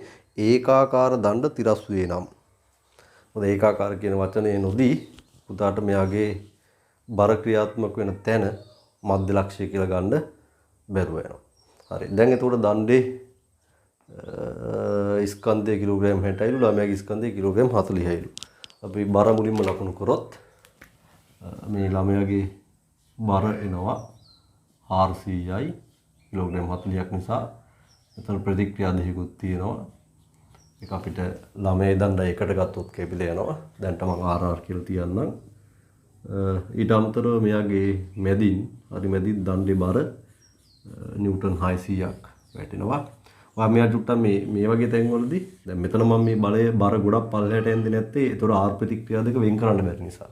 ඒකාකාර දණ්ඩ තිරස් වේ නම්. මොකද ඒකාකාර කියන වචනේ නොදී පුතාට මෙයාගේ බර ක්‍රියාත්මක වෙන තැන මධ්‍ය ලක්ෂය කියලා ගන්න බැරුව යනවා. හරි. දැන් එතකොට දණ්ඩේ ස්කන්ධය කිලෝග්‍රෑම් 60යිලු ළමයාගේ ස්කන්ධය කිලෝග්‍රෑම් 40යිලු. අපි බර මුලින්ම ලකුණු කරොත් මේ ළමයාගේ බර එනවා 400යි කිලෝග්‍රෑම් 40ක් නිසා එතන ප්‍රතික්‍රියා දෙකකුත් තියෙනවා. ඒක අපිට ළමයේ දණ්ඩ එකට ගත්තොත් කැපිලා යනවා. දැන්ට මම RR කියලා තියන්නම්. ඊට අමතරව මෙයාගේ මැදින් හරි මැදින් දණ්ඩේ බර නිව්ටන් 600ක් වැටෙනවා. ඔයා මෙයා චුට්ටක් මේ වගේ තැන්වලදී දැන් මෙතන මම මේ බලයේ බර ගොඩක් පල්ලෙහාට එන්නේ නැත්තේ ඒතර R ප්‍රතික්‍රියා දෙක වෙන් කරන්න බැරි නිසා.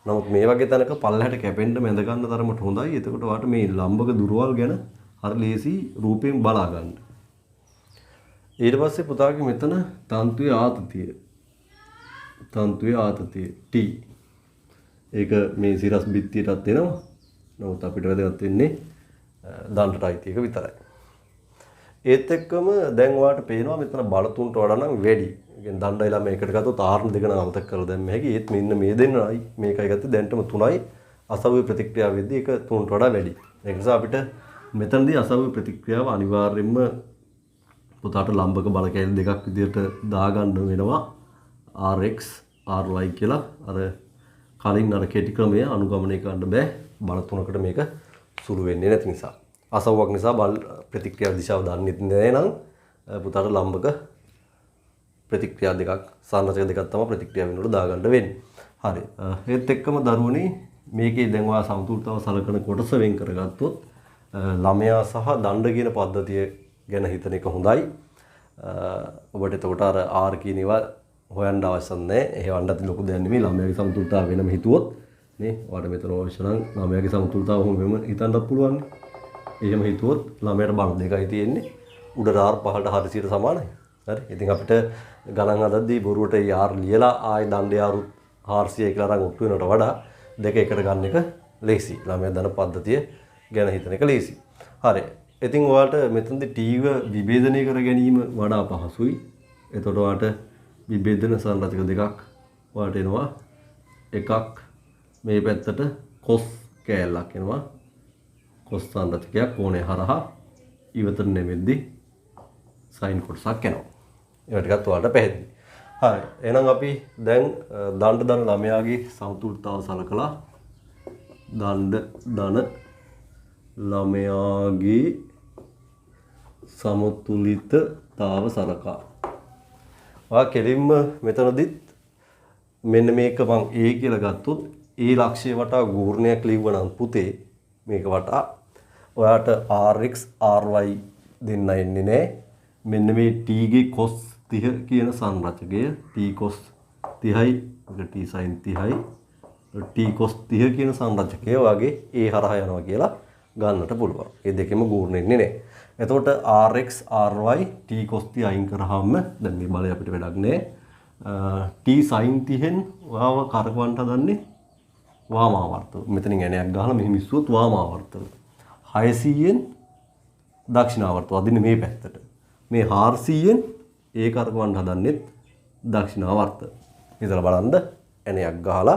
නමුත් මේ වගේ තැනක පල්ලෙහාට කැපෙන්න මැද ගන්න තරමට හොඳයි. එතකොට ඔයාට මේ ලම්බක දුරවල් ගැන හරි ලේසි රූපයෙන් බලා ගන්න. ඊට පස්සේ පුතාගේ මෙතන තන්තුවේ ආතතිය T. ඒක මේ සිරස් බිත්තියටත් එනවා. නමුත් අපිට වැදගත් වෙන්නේ දණ්ඩට අයිති එක විතරයි. ඒත් එක්කම දැන් ඔයාලට පේනවා මෙතන බල තුනට වඩා නම් වැඩි. ඒ කියන්නේ දණ්ඩයි ළම එකට ගත්තොත් R දෙක නම් අමතක කරලා දැම්ම හැකි. ඒත් මෙන්න මේ දෙන්නයි මේකයි ගත්තේ දැන්ටම 3යි අසව්‍ය ප්‍රතික්‍රියාව වෙද්දී ඒක 3ට වඩා වැඩි. ඒ නිසා අපිට මෙතනදී අසව්‍ය ප්‍රතික්‍රියාව අනිවාර්යයෙන්ම පුතාට ලම්බක බල කැලි දෙකක් විදිහට දාගන්න වෙනවා. RX RY කියලා අර කලින් අර කෙටි ක්‍රමය අනුගමනය කරන්න බෑ. බල තුනකට මේක සුළු වෙන්නේ නැති නිසා. අසව්‍යක් නිසා බල ප්‍රතික්‍රියා දිශාව දන්නේ නැත්නම් පුතාට ලම්බක ප්‍රතික්‍රියා දෙකක් සාන්නචක දෙකක් තමයි ප්‍රතික්‍රියා වෙනකොට දාගන්න වෙන්නේ. හරි. ඒත් එක්කම දරුවනේ මේකේ දැන් ඔයා සමතුලිතව සලකන කොටස වෙන් කරගත්තොත් ළමයා සහ දණ්ඩ කියන පද්ධතිය ගැන හිතන එක හොඳයි. ඔබට එතකොට අර R කියන ඒවා හොයන්න අවශ්‍ය නැහැ. ඒ වණ්ඩත් ලොකු දෙයක් නෙමෙයි. ළමයාගේ සමතුලිතතාව වෙනම හිතුවොත් නේ ඔයාලට මෙතන අවශ්‍ය නම් ළමයාගේ සමතුලිතතාව වෙනම හිතන්නත් පුළුවන්. එහෙම හිතුවොත් ළමයාට බල දෙකයි තියෙන්නේ. උඩට R පහළට 400ට සමානයි. හරි. ඉතින් අපිට ගණන් හදද්දී බොරුවට R ලියලා ආයෙ දණ්ඩේ R 400 කියලා අරන් ඔට්ටු වෙනවට වඩා දෙක එකට ගන්න එක ලේසි. ළමයා දන පද්ධතිය ගැන හිතන එක ලේසි. හරි. ඉතින් ඔයාලට මෙතනදී T-ව විභේදනය කර ගැනීම වඩා පහසුයි. එතකොට ඔයාලට විභේදන සංරචක දෙකක් ඔයාලට එනවා. එකක් මේ පැත්තට cos කෑල්ලක් එනවා. cos සංරචකයක් කෝණය හරහා ඉවතට නෙමෙද්දී sin කොටසක් එනවා. ඒවා ටිකත් ඔයාලට පැහැදිලි. හරි. එහෙනම් අපි දැන් දණ්ඩ දන ළමයාගේ සමතුලිතතාව සලකලා දණ්ඩ දන ළමයාගේ සමතුලිතතාව සලකා. ඔයා කෙලින්ම මෙතනදිත් මෙන්න මේක මම A කියලා ගත්තොත් ඒ ලක්ෂ්‍ය වටා ගූර්ණයක් ලිව්වනම් පුතේ මේක වටා ඔයාට RX RY දෙන්න එන්නේ නැහැ. මෙන්න මේ T ගේ cos 30 කියන සංරචකය T cos 30යි T sin 30යි T cos 30 කියන සංරචකය වගේ A හරහා යනවා කියලා ගන්නට පුළුවන්. මේ දෙකෙම ගූර්ණ වෙන්නේ නැහැ. එතකොට RX RY T cos 30 අයින් කරාම දැන් මේ බලය අපිට වැඩක් නැහැ. T sin 30න් ඔයාව කරකවන්න හදන්නේ වාම ආවර්තන. මෙතනින් ඇණයක් ගහලා මෙහි මිස්සුවොත් වාම ආවර්තන. 600න් දක්ෂිණ ආවර්තන අදින්නේ මේ පැත්තට. මේ 400න් ඒ කරකවන්න හදන්නෙත් දක්ෂිනාවර්ත. ඉතල බලන්න එනයක් ගහලා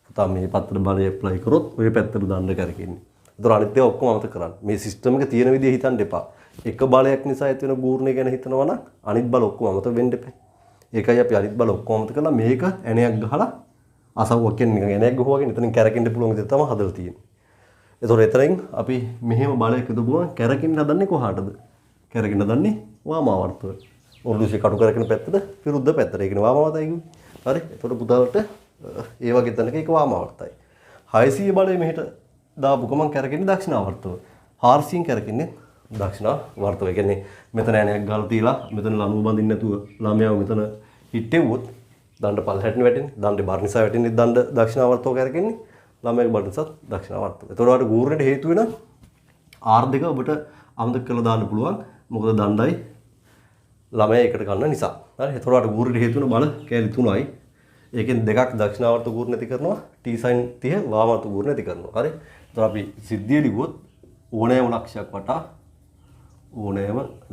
පුතා මේ පැත්තට බලය ඇප්ලයි කරොත් ඔය පැත්තට දණ්ඩ කරකින්නේ. ඒතර අනිත් ඒවා ඔක්කොම අමතක කරන්න. මේ සිස්ටම් එක තියෙන විදිහ හිතන්න එපා. එක බලයක් නිසා ඇති වෙන ගූර්ණය ගැන හිතනවා නම් අනිත් බල ඔක්කොම අමතක වෙන්න එපා. ඒකයි අපි අනිත් බල ඔක්කොම අමතක කරලා මේක එනයක් ගහලා අසවුවක් කියන්නේ නිකන් එනයක් ගහුවාගෙන එතනින් කැරකෙන්න පුළුවන් විදිහ තමයි හදලා තියෙන්නේ. ඒතකොට එතනින් අපි මෙහෙම බලයක් යොදපුවා කැරකින්න හදන්නේ කොහාටද? කැරකින්න හදන්නේ වාමාවර්තව. ඔර්ලුසිය කටු කරගෙන පැත්තට විරුද්ධ පැත්තට. ඒ කියන්නේ වාමාවර්තයි කිව්වේ. හරි. ඒතකොට පුතාලට ඒ වගේ තැනක ඒක වාමාවර්තයි. 600 බලය මෙහෙට දාපු ගමන් කැරකෙන්නේ දක්ෂිනාවර්තව. 400න් කැරකෙන්නේ දක්ෂිනාවර්තව. ඒ කියන්නේ මෙතන ඇණයක් ගාලා තියලා මෙතන ලණුව බඳින්න නැතුව ළමයාව මෙතන හිටෙව්වොත් දණ්ඩ පල්හැට්න වැටෙන්නේ. දණ්ඩේ බර නිසා වැටෙන්නේ දණ්ඩ දක්ෂිනාවර්තව කැරකෙන්නේ. ළමයාගේ බර නිසා දක්ෂිනාවර්තව. ඒතකොට ඔයාලට ගූර්ණයට හේතු වෙන R2 ඔබට අමතක කරලා දාන්න පුළුවන්. මොකද දණ්ඩයි ළමයා එකට ගන්න නිසා. හරි. ඒතකොට ඔයාලට ගූර්ණයට හේතු වෙන බල කැලි 3යි. ඒකෙන් දෙකක් දක්ෂිනාවර්ත ගූර්ණ නැති කරනවා T sin 30 වාමාවර්ත ගූර්ණ නැති කරනවා. හරි. ඒතකොට අපි සිද්ධිය ලිව්වොත් ඕනෑම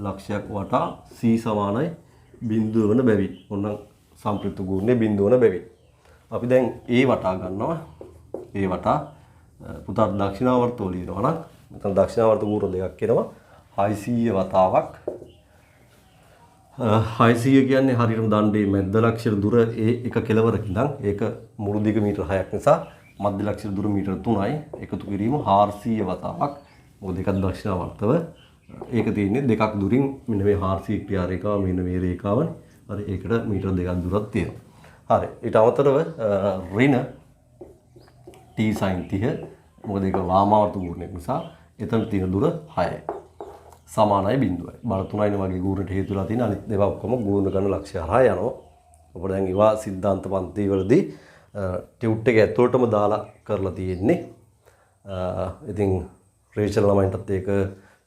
ලක්ෂයක් වටා C සමානයි බිඳුව වන බැවින්. ඔන්න සම්ප්‍රයුක්ත ගූර්ණයේ බිඳුව වන බැවින්. අපි දැන් A වටා ගන්නවා. A වටා පුතාට දක්ෂිනාවර්තව ලියනවා නම් මෙතන දක්ෂිනාවර්ත ගූර්ණ දෙකක් එනවා. 600 වතාවක් 600 කියන්නේ හරියටම දණ්ඩේ මැද්ද ලක්ෂර දුර ඒ එක කෙලවරක ඉඳන් ඒක මුළු දිග මීටර 6ක් නිසා මධ්‍ය ලක්ෂර දුර මීටර 3යි එකතු කිරීම 400 වතාවක්. මොකද එකක් දක්ෂිනාවර්තව ඒක තියෙන්නේ දෙකක් දුරින් මෙන්න මේ 400 ක්‍රියා රේඛාව මෙන්න මේ රේඛාවනේ. හරි. ඒකට මීටර දෙකක් දුරක් තියෙනවා. හරි. ඊට අමතරව ඍණ T sin 30 මොකද ඒක වාමාවර්ත ගූර්ණයක් නිසා එතන තියෙන දුර 6යි. සමානයි බිඳුවයි. බල 3යින වගේ ගූර්ණයට හේතු වෙලා තියෙන අනිත් ඒවා ඔක්කොම ගූර්ණ ගන්න ලක්ෂ්‍ය හරහා යනවා. අපිට දැන් ඒවා සිද්ධාන්ත පන්ති වලදී ටියුට් එක ඇතුළටම දාලා කරලා තියෙන්නේ. ඉතින් රේචල් ළමයින්ටත් ඒක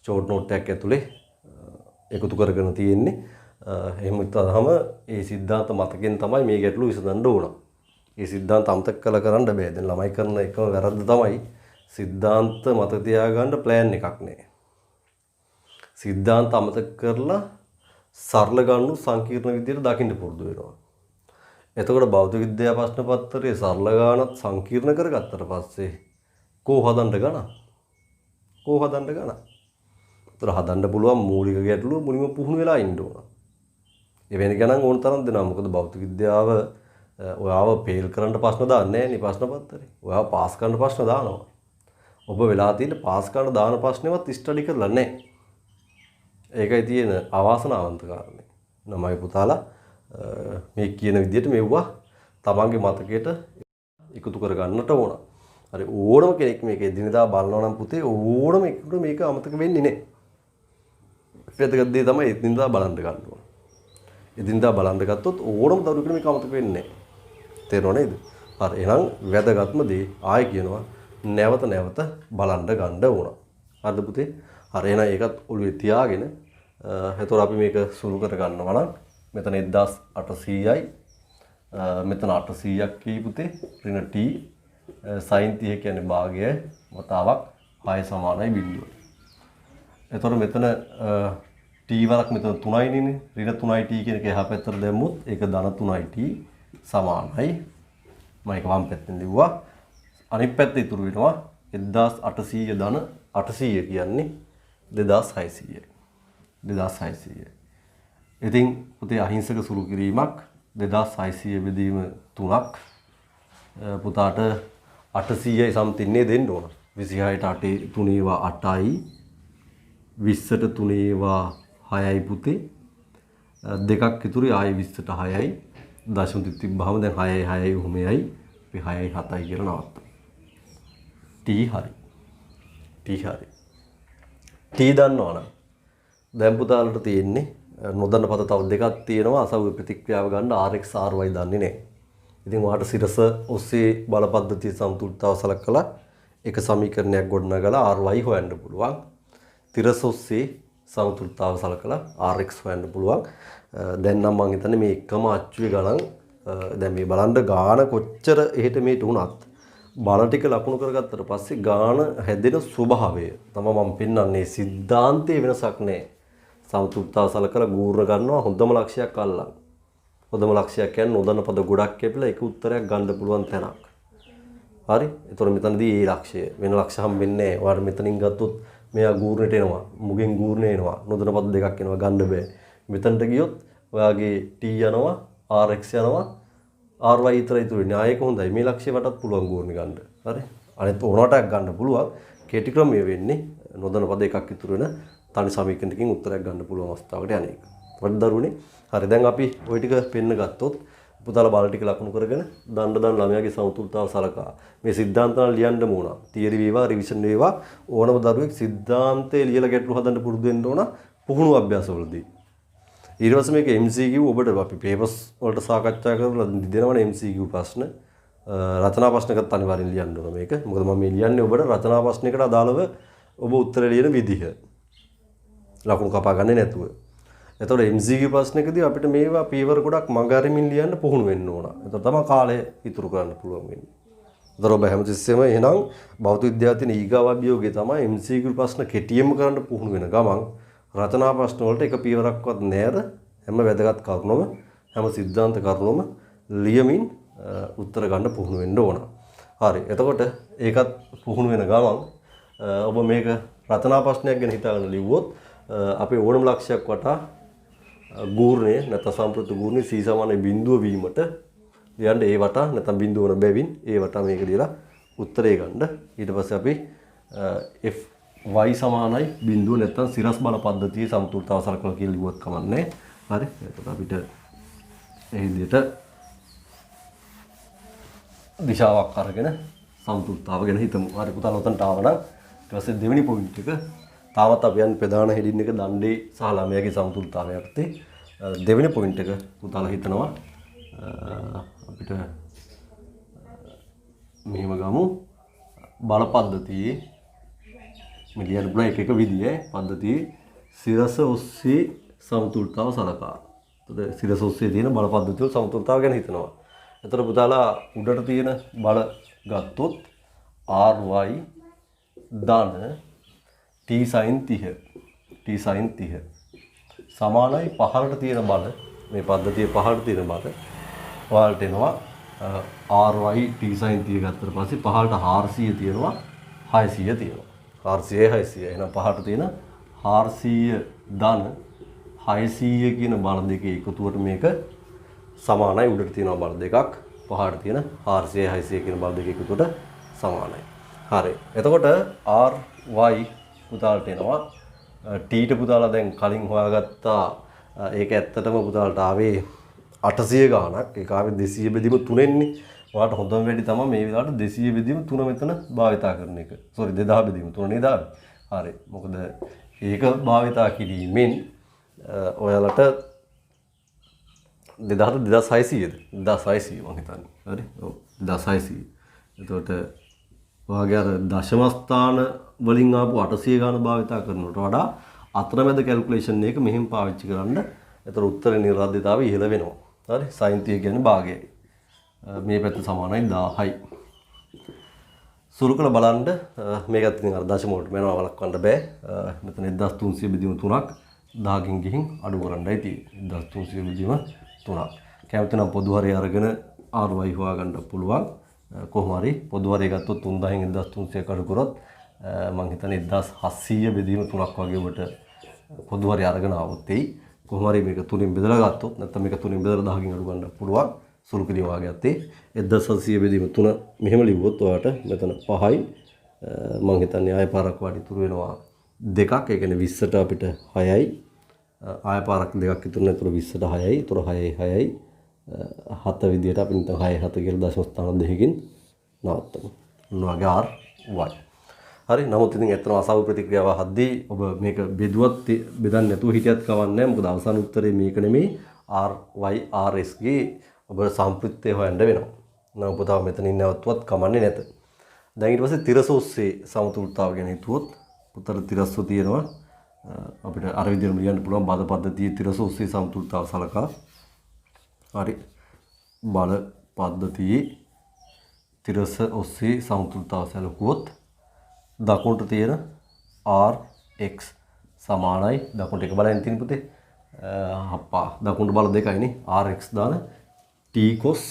ෂෝට් නෝට් එකක් ඇතුලේ එකතු කරගෙන තියෙන්නේ. එහෙම ඉතලම ඒ සිද්ධාන්ත මතකෙන් තමයි මේ ගැටලුව විසඳන්න ඕන. ඒ සිද්ධාන්ත අමතක කළ කරන්න බෑ. දැන් ළමයි කරන එකම වැරද්ද තමයි සිද්ධාන්ත මතක තියාගන්න ප්ලෑන් එකක් නෑ. සිද්ධාන්ත අමතක කරලා සරල ගණු සංකීර්ණ විදියට දකින්න පුරුදු වෙනවා. එතකොට භෞතික විද්‍යා ප්‍රශ්න පත්‍රයේ සරල ගණනත් සංකීර්ණ කරගත්තට පස්සේ කෝ හදන්න ගණන්? ඒතර හදන්න පුළුවන් මූලික ගැටලුව මුලින්ම පුහුණු වෙලා ඉන්න ඕන. එවැනි ගණන් ඕන තරම් දෙනවා. මොකද භෞතික විද්‍යාව ඔයාව ෆේල් කරන්න ප්‍රශ්න දාන්නේ නැහැ නේ ප්‍රශ්න පත්‍රේ. ඔයාව පාස් කරන්න ප්‍රශ්න දානවා. ඔබ වෙලා තියෙන පාස් කරන්න දාන ප්‍රශ්නේවත් ස්ටඩි කරලා නැහැ. ඒකයි තියෙන අවාසනාවන්ත කාරණේ. ළමයි පුතාලා මේ කියන විදිහට මෙවුවා තමන්ගේ මතකයට එකතු කර ගන්නට ඕන. හරි ඕනම කෙනෙක් මේක එදිනෙදා බලනවා නම් පුතේ ඕනම එකකට මේක අමතක වෙන්නේ නැහැ. වැදගත් දේ තමයි එදිනෙදා බලන්න ගන්න ඕන. එදිනෙදා බලන්න ගත්තොත් ඕනම දරුවෙකුට මේක අමතක වෙන්නේ නැහැ. තේරෙනව නේද? හරි එහෙනම් වැදගත්ම දේ ආයෙ කියනවා නැවත නැවත බලන්න ගන්න ඕන. හරිද පුතේ? හරි එහෙනම් ඒකත් ඔළුවේ තියාගෙන එතකොට අපි මේක සුළු කර ගන්නවා නම් මෙතන 1800යි මෙතන 800ක් කී පුතේ ඍණ t sin 30 කියන්නේ භාගය වතාවක් 6 සමානයි බිඳුව. එතකොට මෙතන t වරක් මෙතන 3යි නේ ඍණ 3යි t කියන එක එහා පැත්තට දැම්මොත් ඒක ධන 3යි t සමානයි. මම ඒක වම් පැත්තෙන් ලිව්වා. අනිත් පැත්ත ඉතුරු වෙනවා 1800 ධන 800 කියන්නේ 2600යි. 2600යි. ඉතින් පුතේ අහිංසක සුළු කිරීමක් 2600 බෙදීම 3ක් පුතාට 800යි සම්තින්නේ දෙන්න ඕන. 26ට 8 3 ඒවා 8යි 20ට 3 ඒවා 6යි පුතේ දෙකක් ඉතුරු ආයි 20ට 6යි දශම තිබ්බහම දැන් 6යි 6යි උමෙයි අපි 6යි 7යි කියලා නවත්තා. t හරි. t දන්නවනම් දැන් පුතාලට තියෙන්නේ නොදන්න පද තව දෙකක් තියෙනවා. අසව්‍ය ප්‍රතික්‍රියාව ගන්න rx ry දන්නේ නැහැ. ඉතින් ඔයාලට සිරස ඔස්සේ බල පද්ධතිය සමතුලිතව සලකලා එක සමීකරණයක් ගොඩනගලා ry හොයන්න පුළුවන්. තිරස ඔස්සේ සමතුලිතව සලකලා rx හොයන්න පුළුවන්. දැන් නම් මම හිතන්නේ මේ එකම අච්චුවේ ගණන් දැන් මේ බලන්න ගාන කොච්චර එහෙට මෙහෙට වුණත් බල ටික ලකුණු කරගත්තට පස්සේ ගාන හැදෙන ස්වභාවය තමයි මම පෙන්වන්නේ. සිද්ධාන්තයේ වෙනසක් නැහැ. සමතුලිතතාව සලකලා ගූර්ණ ගන්නවා හොඳම ලක්ෂයක් අල්ලන්න. හොඳම ලක්ෂයක් කියන්නේ නොදන්න පද ගොඩක් කැපිලා එක උත්තරයක් ගන්න පුළුවන් තැනක්. හරි. ඒතකොට මෙතනදී ඒ ලක්ෂය වෙන ලක්ෂ හම්බෙන්නේ නැහැ. ඔයාලා මෙතනින් ගත්තොත් මෙයා ගූර්ණයට එනවා. මුගෙන් ගූර්ණ එනවා. නොදන්න පද දෙකක් එනවා ගන්න බෑ. මෙතනට ගියොත් ඔයාගේ t යනවා rx යනවා ry විතරයි ඉතුරු වෙන්නේ. ආයෙක හොඳයි. මේ ලක්ෂය වටත් පුළුවන් ගූර්ණ ගන්න. හරි. අනිත් ඕනටක් ගන්න පුළුවන්. කෙටි ක්‍රමය වෙන්නේ නොදන්න පද එකක් ඉතුරු වෙන තනි සමීකරණයකින් උත්තරයක් ගන්න පුළුවන් අවස්ථාවකට යන එක. වඩ දරුවනේ. හරි දැන් අපි ওই ටික පෙන්න ගත්තොත් පුතාලා බාල ටික ලකුණු කරගෙන දන්න ළමයාගේ සමතුලිතතාව සලකා මේ සිද්ධාන්ත නම් ලියන්න ඕන. තියරි වේවා රිවිෂන් වේවා ඕනම දරුවෙක් සිද්ධාන්තේ ලියලා ගැටළු හදන්න පුරුදු වෙන්න ඕන පුහුණු අභ්‍යාසවලදී. ඊට පස්සේ මේක MCQ ඔබට අපි පේපර්ස් වලට සාකච්ඡා කරලා දෙනවනේ MCQ ප්‍රශ්න. රචනා ප්‍රශ්නකත් අනිවාර්යෙන් ලියන්න ඕන මේක. මොකද මම මේ ලියන්නේ ඔබට රචනා ප්‍රශ්නයකට අදාළව ඔබ උත්තර ලියන විදිහ. ලකුණු කපා ගන්නේ නැතුව. එතකොට MCQ ප්‍රශ්නකදී අපිට මේවා පීවර ගොඩක් මඟ අරමින් ලියන්න පුහුණු වෙන්න ඕන. එතකොට තමයි කාලය ඉතුරු කරන්න පුළුවන් වෙන්නේ. එතකොට ඔබ හැමතිස්සෙම එහෙනම් භෞතික විද්‍යාවේ තියෙන ඊගාව අභියෝගය තමයි MCQ ප්‍රශ්න කෙටියෙන්ම කරන්න පුහුණු වෙන ගමන් රචනා ප්‍රශ්න වලට එක පීවරක්වත් නැර හැම වැදගත් කරුණම හැම සිද්ධාන්ත කරුණම ලියමින් උත්තර ගන්න පුහුණු වෙන්න ඕන. හරි. එතකොට ඒකත් පුහුණු වෙන ගමන් ඔබ මේක රචනා ප්‍රශ්නයක් ගැන හිතාගෙන ලිව්වොත් අපේ ඕනම ලක්ෂයක් වටා ගූර්ණය නැත්නම් සම්ප්‍රයුක්ත ගූර්ණය c සමානයි බිඳුව වීමට ලියන්න ඒ වටා නැත්නම් බිඳුව වන බැවින් ඒ වටා මේක ලියලා උත්තරේ ගන්න. ඊට පස්සේ අපි f y සමානයි බිඳුව නැත්නම් සිරස් බල පද්ධතියේ සමතුලිතතාව සලකලා කියලා ලිව්වත් කමන්නේ. හරි. එතකොට අපිට ඒ විදිහට දිශාවක් අරගෙන සමතුලිතතාව ගැන හිතමු. හරි පුතාලා උතන්ට ආවනම් ඊට පස්සේ දෙවෙනි පොයින්ට් එක තාමත් අපි යන්නේ ප්‍රධාන හෙඩින් එක දණ්ඩේ සහ ළමයාගේ සමතුලිතතාවය යටතේ දෙවෙනි පොයින්ට් එක පුතාලා හිතනවා අපිට මෙහෙම ගමු බල පද්ධතියේ මිලියන බ්ලොක් එක විදිහේ පද්ධතියේ සිරස ඔස්සේ සමතුලිතතාව සලකා. එතකොට සිරස ඔස්සේ තියෙන බල පද්ධතිය සමතුලිතතාව ගැන හිතනවා. එතකොට පුතාලා උඩට තියෙන බල ගත්තොත් ry ධන t sin 30 සමානයි පහළට තියෙන බල මේ පද්ධතියේ පහළට තියෙන බල ඔයාලට එනවා ry t sin 30 ගත්තට පස්සේ පහළට 400 තියෙනවා 600 තියෙනවා 400 600 එහෙනම් පහළට තියෙන 400 ධන 600 කියන බල දෙකේ එකතුවට මේක සමානයි උඩට තියෙන බල දෙකක් පහළට තියෙන 400 600 කියන බල දෙකේ එකතුවට සමානයි. හරි. එතකොට ry පුතාලට එනවා ටීට පුතාලා දැන් කලින් හොයාගත්තා ඒක ඇත්තටම පුතාලට ආවේ 800 ගාණක් ඒක ආවේ 200 බෙදීම 3න්නේ ඔයාලට හොඳම වැඩි තමයි මේ වෙලාවට 200 බෙදීම 3 මෙතන භාවිතා කරන එක. සෝරි 2000 බෙදීම 3 නේද? හරි. මොකද ඒක භාවිතා කිරීමෙන් ඔයාලට 2600ද 2600 මම හිතන්නේ. හරි. ඔව් 2600. එතකොට ඔයාගේ අර දශම ස්ථාන වලින් ආපු 800 ගාන භාවිතා කරනවට වඩා අතරමැද කැල්කියුලේෂන් එක මෙහෙම පාවිච්චි කරන්න. එතකොට උත්තර නිර්ාද්‍යතාවය ඉහළ වෙනවා. හරි sin 30 කියන්නේ භාගයයි. මේ පැත්ත සමානයි 1000යි. සුළු කරලා බලන්න මේකත් ඉතින් අර දශම වලට වෙනවා වලක්වන්න බෑ. මෙතන 1300 බෙදීම 3ක් 10කින් ගිහින් අඩු කරන්නයි තියෙන්නේ. 1300 බෙදීම 3ක්. කැමති නම් පොදු හරය අරගෙන ry හොයාගන්න පුළුවන්. කොහොම හරි පොදු හරය ගත්තොත් 3000න් 1300 අඩු කරොත් මම හිතන්නේ 1700 බෙදීම 3ක් වගේ ඔබට පොදු හරය අරගෙන ආවොත් එයි. කොහොම හරි මේක තුنين බෙදලා ගත්තොත් නැත්නම් මේක තුنين බෙදලා 10කින් අඩු ගන්න පුළුවන්. සුළු කිරීම වාගේ ඇත්තේ 1700 බෙදීම 3 මෙහෙම ලිව්වොත් ඔයාලට මෙතන 5යි මම හිතන්නේ ආය පාරක් වාට ඉතුරු වෙනවා දෙකක්. ඒ කියන්නේ 20ට අපිට 6යි. ආය පාරක් දෙකක් ඉතුරු නැතුව 20ට 6යි. ඒතර 6යි 6යි 7 විදියට අපි නිකන් 6 7 කියලා දශම ස්ථාන දෙකකින් නවත්තමු. මොනවාගේ ry. හරි. නමුත් ඉතින් ඇත්තම අසාව ප්‍රතික්‍රියාව හද්දී ඔබ මේක බෙදුවත් බෙදන්න නැතුව හිටියත් කවන්නේ නැහැ. මොකද අවසාන උත්තරේ මේක නෙමෙයි ry rs ගේ ඔබ සම්ප්‍රයුක්තය හොයන්න වෙනවා. නම් පුතාව මෙතනින් නැවතුවත් කමන්නේ නැත. දැන් ඊට පස්සේ තිරස ඔස්සේ සමතුලිතතාව ගැන හිතුවොත් උත්තර තිරස්ව තියෙනවා අපිට අර විදිහට ලියන්න පුළුවන් බද පද්ධතියේ තිරස ඔස්සේ සමතුලිතතාව සලකා. හරි. බල පද්ධතියේ තිරස ඔස්සේ සමතුලිතතාව සැලකුවොත් දකුණට තියෙන rx සමානයි දකුණට එක බලයෙන් තියෙන පුතේ අප්පා දකුණට බල දෙකයිනේ rx දාන t cos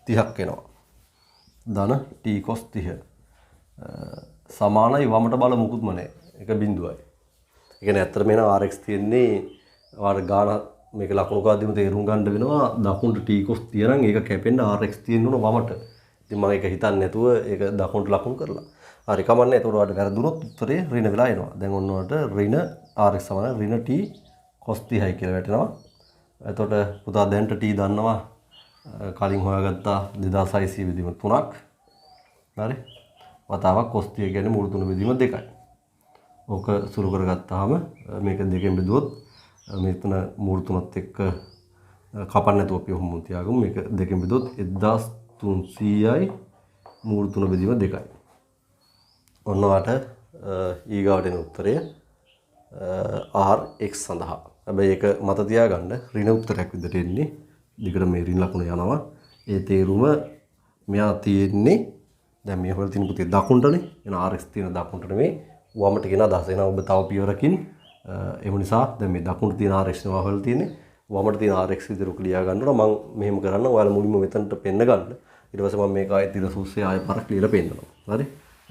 30ක් එනවා. ධන t cos 30 සමානයි වමට බල මුකුත්ම නැහැ. එක බිඳුවයි. ඒ කියන්නේ ඇත්තට මේන rx තියෙන්නේ වාර ගාන මේක ලකුණු කාදීම තේරුම් ගන්න වෙනවා දකුණට t cos 30 නම් ඒක කැපෙන්න rx තියෙන්න ඕන වමට. ඉතින් මම ඒක හිතන්නේ නැතුව ඒක දකුණට ලකුණු කරලා. හරි කමන්නේ. ඒතකොට ඔයාලට වැරදුනොත් උත්තරේ ඍණ වෙලා එනවා. දැන් ඔන්න ඔයාලට ඍණ rx සමාන ඍණ t cos 30යි කියලා වැටෙනවා. එතකොට පුතා දැන්ට t දන්නවා කලින් හොයාගත්තා 2600 බෙදීම 3ක්. හරි. වතාවක් cos 30 කියන්නේ මූල 3 බෙදීම 2යි. ඕක සුළු කරගත්තාම මේක දෙකෙන් බෙදුවොත් මෙතන මූල 3ත් එක්ක කපන්න නැතුව අපි ඔහොම තියාගමු. මේක දෙකෙන් බෙදුවොත් 1300යි මූල 3 බෙදීම 2යි. ඔන්න වට ඊගාවට එන උත්තරය rx සඳහා. හැබැයි ඒක මත තියාගන්න ඍණ උත්තරයක් විදිහට එන්නේ. දිගට මේ ඍණ ලකුණ යනවා. ඒ තේරුම මෙයා තියෙන්නේ දැන් මේ හොල් තියෙන පුතේ දකුණටනේ. එන rx තියෙන දකුණට නෙමෙයි වමට කියන අදහස. එනවා ඔබ තව පියවරකින් එහෙම නිසා දැන් මේ දකුණට තියෙන rx නවා හොල් තියෙන්නේ. වමට තියෙන rx විදිහට ක්ලියර් ගන්නවා. මම මෙහෙම කරන්න ඔයාලා මුලින්ම මෙතනට පෙන්න ගන්න. ඊට පස්සේ මම මේක ආයෙත් දිරසුස්සේ ආයෙ පාරක් ක්ලියර් පෙන්නනවා. හරි?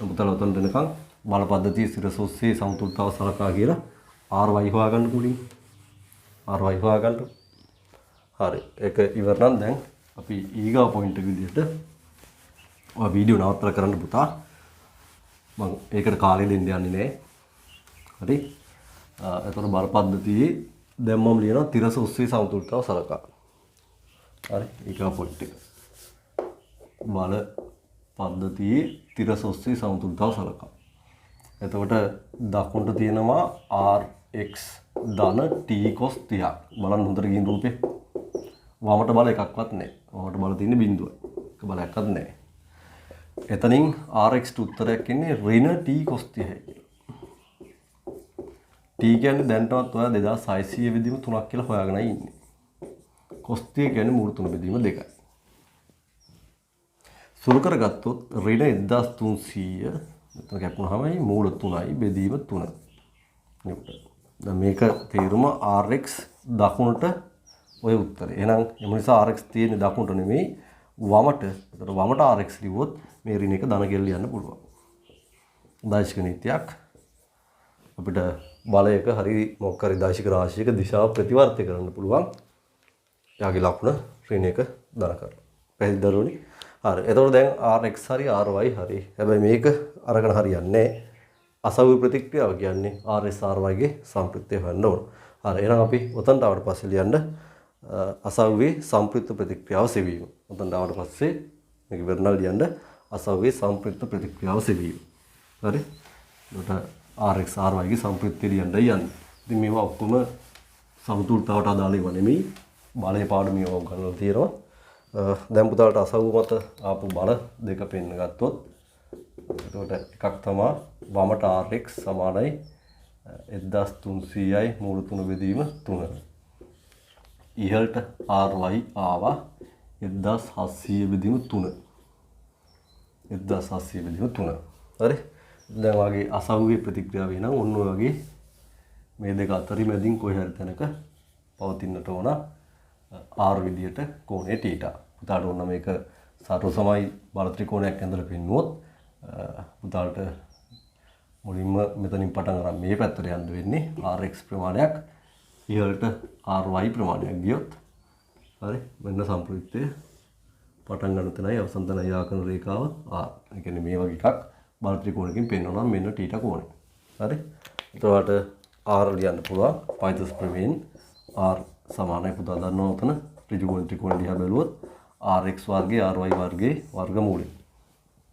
පුතාලා උතන් දෙනකන් බල පද්ධතිය සිරසොස්සේ සමතුලිතව සලකා කියලා ry හොයාගන්න මුලින් ry හොයාගන්න. හරි. ඒක ඉවර නම් දැන් අපි ඊගා පොයින්ට් එක විදිහට ඔය වීඩියෝ නවත්තලා කරන්න පුතා. මම ඒකට කාලය දෙන්න යන්නේ නැහැ. හරි. එතකොට බල පද්ධතියේ දැන් මම ලියනවා තිරසොස්සේ සමතුලිතව සලකා. හරි. ඊගා පොයින්ට් එක. බල පද්ධතියේ තිරසොස්සේ සමතුලිතව සලකා. එතකොට දකුණට තියෙනවා rx ධන t cos 30ක්. බලන්න හොඳට ගින් රූපේ. වමට බල එකක්වත් නැහැ. වමට බල තියෙන්නේ බිඳුවයි. එක බලයක්වත් නැහැ. එතනින් rx ට උත්තරයක් එන්නේ ඍණ t cos 30යි කියලා. t කියන්නේ දැන්ටවත් ඔයා 2600 බෙදීම 3ක් කියලා හොයාගෙනයි ඉන්නේ. cos 30 කියන්නේ මූල 3 බෙදීම 2යි. සුළු කරගත්තොත් ඍණ 1300 මෙතන කැපුණාම මූල 3යි බෙදීම 3. දැන් මේක තේරුම rx දකුණට ඔය උත්තරේ. එහෙනම් එම නිසා rx තියෙන්නේ දකුණට නෙමෙයි වමට. ඒතර වමට rx ලිව්වොත් මේ ඍණ එක ධන කියලා ලියන්න පුළුවන්. දාශික නීතියක් අපිට බලයක හරි මොකක් හරි දාශික රාශියක දිශාව ප්‍රතිවර්තය කරන්න පුළුවන්. යාගේ ලකුණ ඍණ එක ධන කරලා. පැහැදිලි දරුවනි? හරි. එතකොට දැන් rx හරි ry හරි. හැබැයි මේක අරගෙන හරියන්නේ නැහැ. අසව්‍ය ප්‍රතික්‍රියාව කියන්නේ rs ry ගේ සම්ප්‍රයුක්තය හොයන්න ඕන. හරි. එහෙනම් අපි උතන්ට ආවට පස්සේ ලියන්න අසව්‍ය සම්ප්‍රයුක්ත ප්‍රතික්‍රියාව සෙවීම. උතන්ට ආවට පස්සේ මේක ඉවරනල් ලියන්න අසව්‍ය සම්ප්‍රයුක්ත ප්‍රතික්‍රියාව සෙවීම. හරි. එතකොට rx ry ගේ සම්ප්‍රයුක්තය ලියන්නයි යන්නේ. ඉතින් මේවා ඔක්කොම සමතුලිතවට අදාළ ඒවා නෙමෙයි. බලයේ පාඩමිය ඕක ගන්නලා තියෙනවා. දැන් පුතාලට අසව්‍ය මත ආපු බල දෙක පෙන්න ගත්තොත් එතකොට එකක් තමයි වමට rx සමානයි 1300යි මූල 3 බෙදීම 3. ඉහළට ry ආවා 1700 බෙදීම 3. 1700 බෙදීම 3. හරි. දැන් වාගේ අසව්‍ය ප්‍රතික්‍රියාව වෙනම් ඔන්න ඔය වගේ මේ දෙක අතරින් මැදින් කොහේ හරි තැනක පවතින්නට ඕන r විදියට කෝණය θ. පුතාට ඕන මේක සතර සමයි බල ත්‍රිකෝණයක් ඇඳලා පෙන්නුවොත් පුතාට මුලින්ම මෙතනින් පටන් අරන් මේ පැත්තට යන්න වෙන්නේ rx ප්‍රමාණයක් ඉහළට ry ප්‍රමාණයක් ගියොත් හරි මෙන්න සම්ප්‍රයුක්තය පටන් ගන්න තැනයි අවසන් තැනයි ආකරන රේඛාව r. ඒ කියන්නේ මේ වගේ එකක් බල ත්‍රිකෝණයකින් පෙන්වනවා මෙන්න θ කෝණය. හරි. එතකොට r ලියන්න පුළුවන් පයිතස් ප්‍රමේයෙන් r සමානයි පුතා දන්නවා උතන ඍජු කෝණ ත්‍රිකෝණ දිහා බැලුවොත් rx වර්ගයේ ry වර්ගයේ වර්ගමූලය.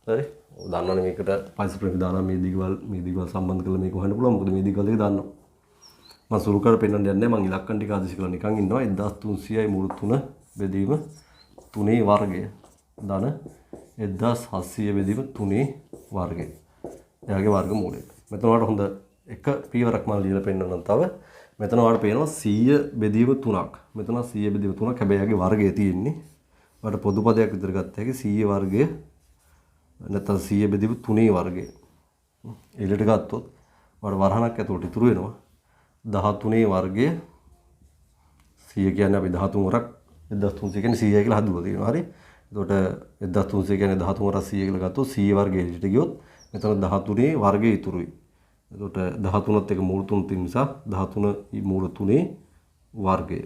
හරි. දන්නවනේ මේකට පයිතස් ප්‍රමේය දානවා මේ දිගවල් සම්බන්ධ කරලා මේක හොයන්න පුළුවන්. මොකද මේ දිගවල දෙක දන්නවා. මම සුළු කර පෙන්නන්න යන්නේ මම ඉලක්කම් ටික ආදේශ කරලා නිකන් ඉන්නවා 1300යි මූල 3 බෙදීම 3 වර්ගය ධන 1700 බෙදීම 3 වර්ගය. එයාගේ වර්ගමූලය. මෙතන වල හොඳ එක පියවරක් මම ලියලා පෙන්නන්නම් තව. මෙතන වල පේනවා 100 බෙදීම 3ක්. මෙතන 100 බෙදීම 3ක්. හැබැයි එයාගේ වර්ගය තියෙන්නේ. වලට පොදු පදයක් විතර ගත්ත හැකි 100 වර්ගය නැත්නම් 100 බෙදීම 3 වර්ගය. ඊළඟට ගත්තොත් වල වරහණක් ඇතුළට ඉතුරු වෙනවා 13 වර්ගය 100 කියන්නේ අපි 13 වරක් 1300 කියන්නේ 100 කියලා හදුවා තියෙනවා. හරි. එතකොට 1300 කියන්නේ 13 වරක් 100 කියලා ගත්තොත් 100 වර්ගය එළියට ගියොත් මෙතන 13 වර්ගය ඉතුරුයි. එතකොට 13ත් එක මූල 3 තියෙන නිසා 13 මූල 3 වර්ගය.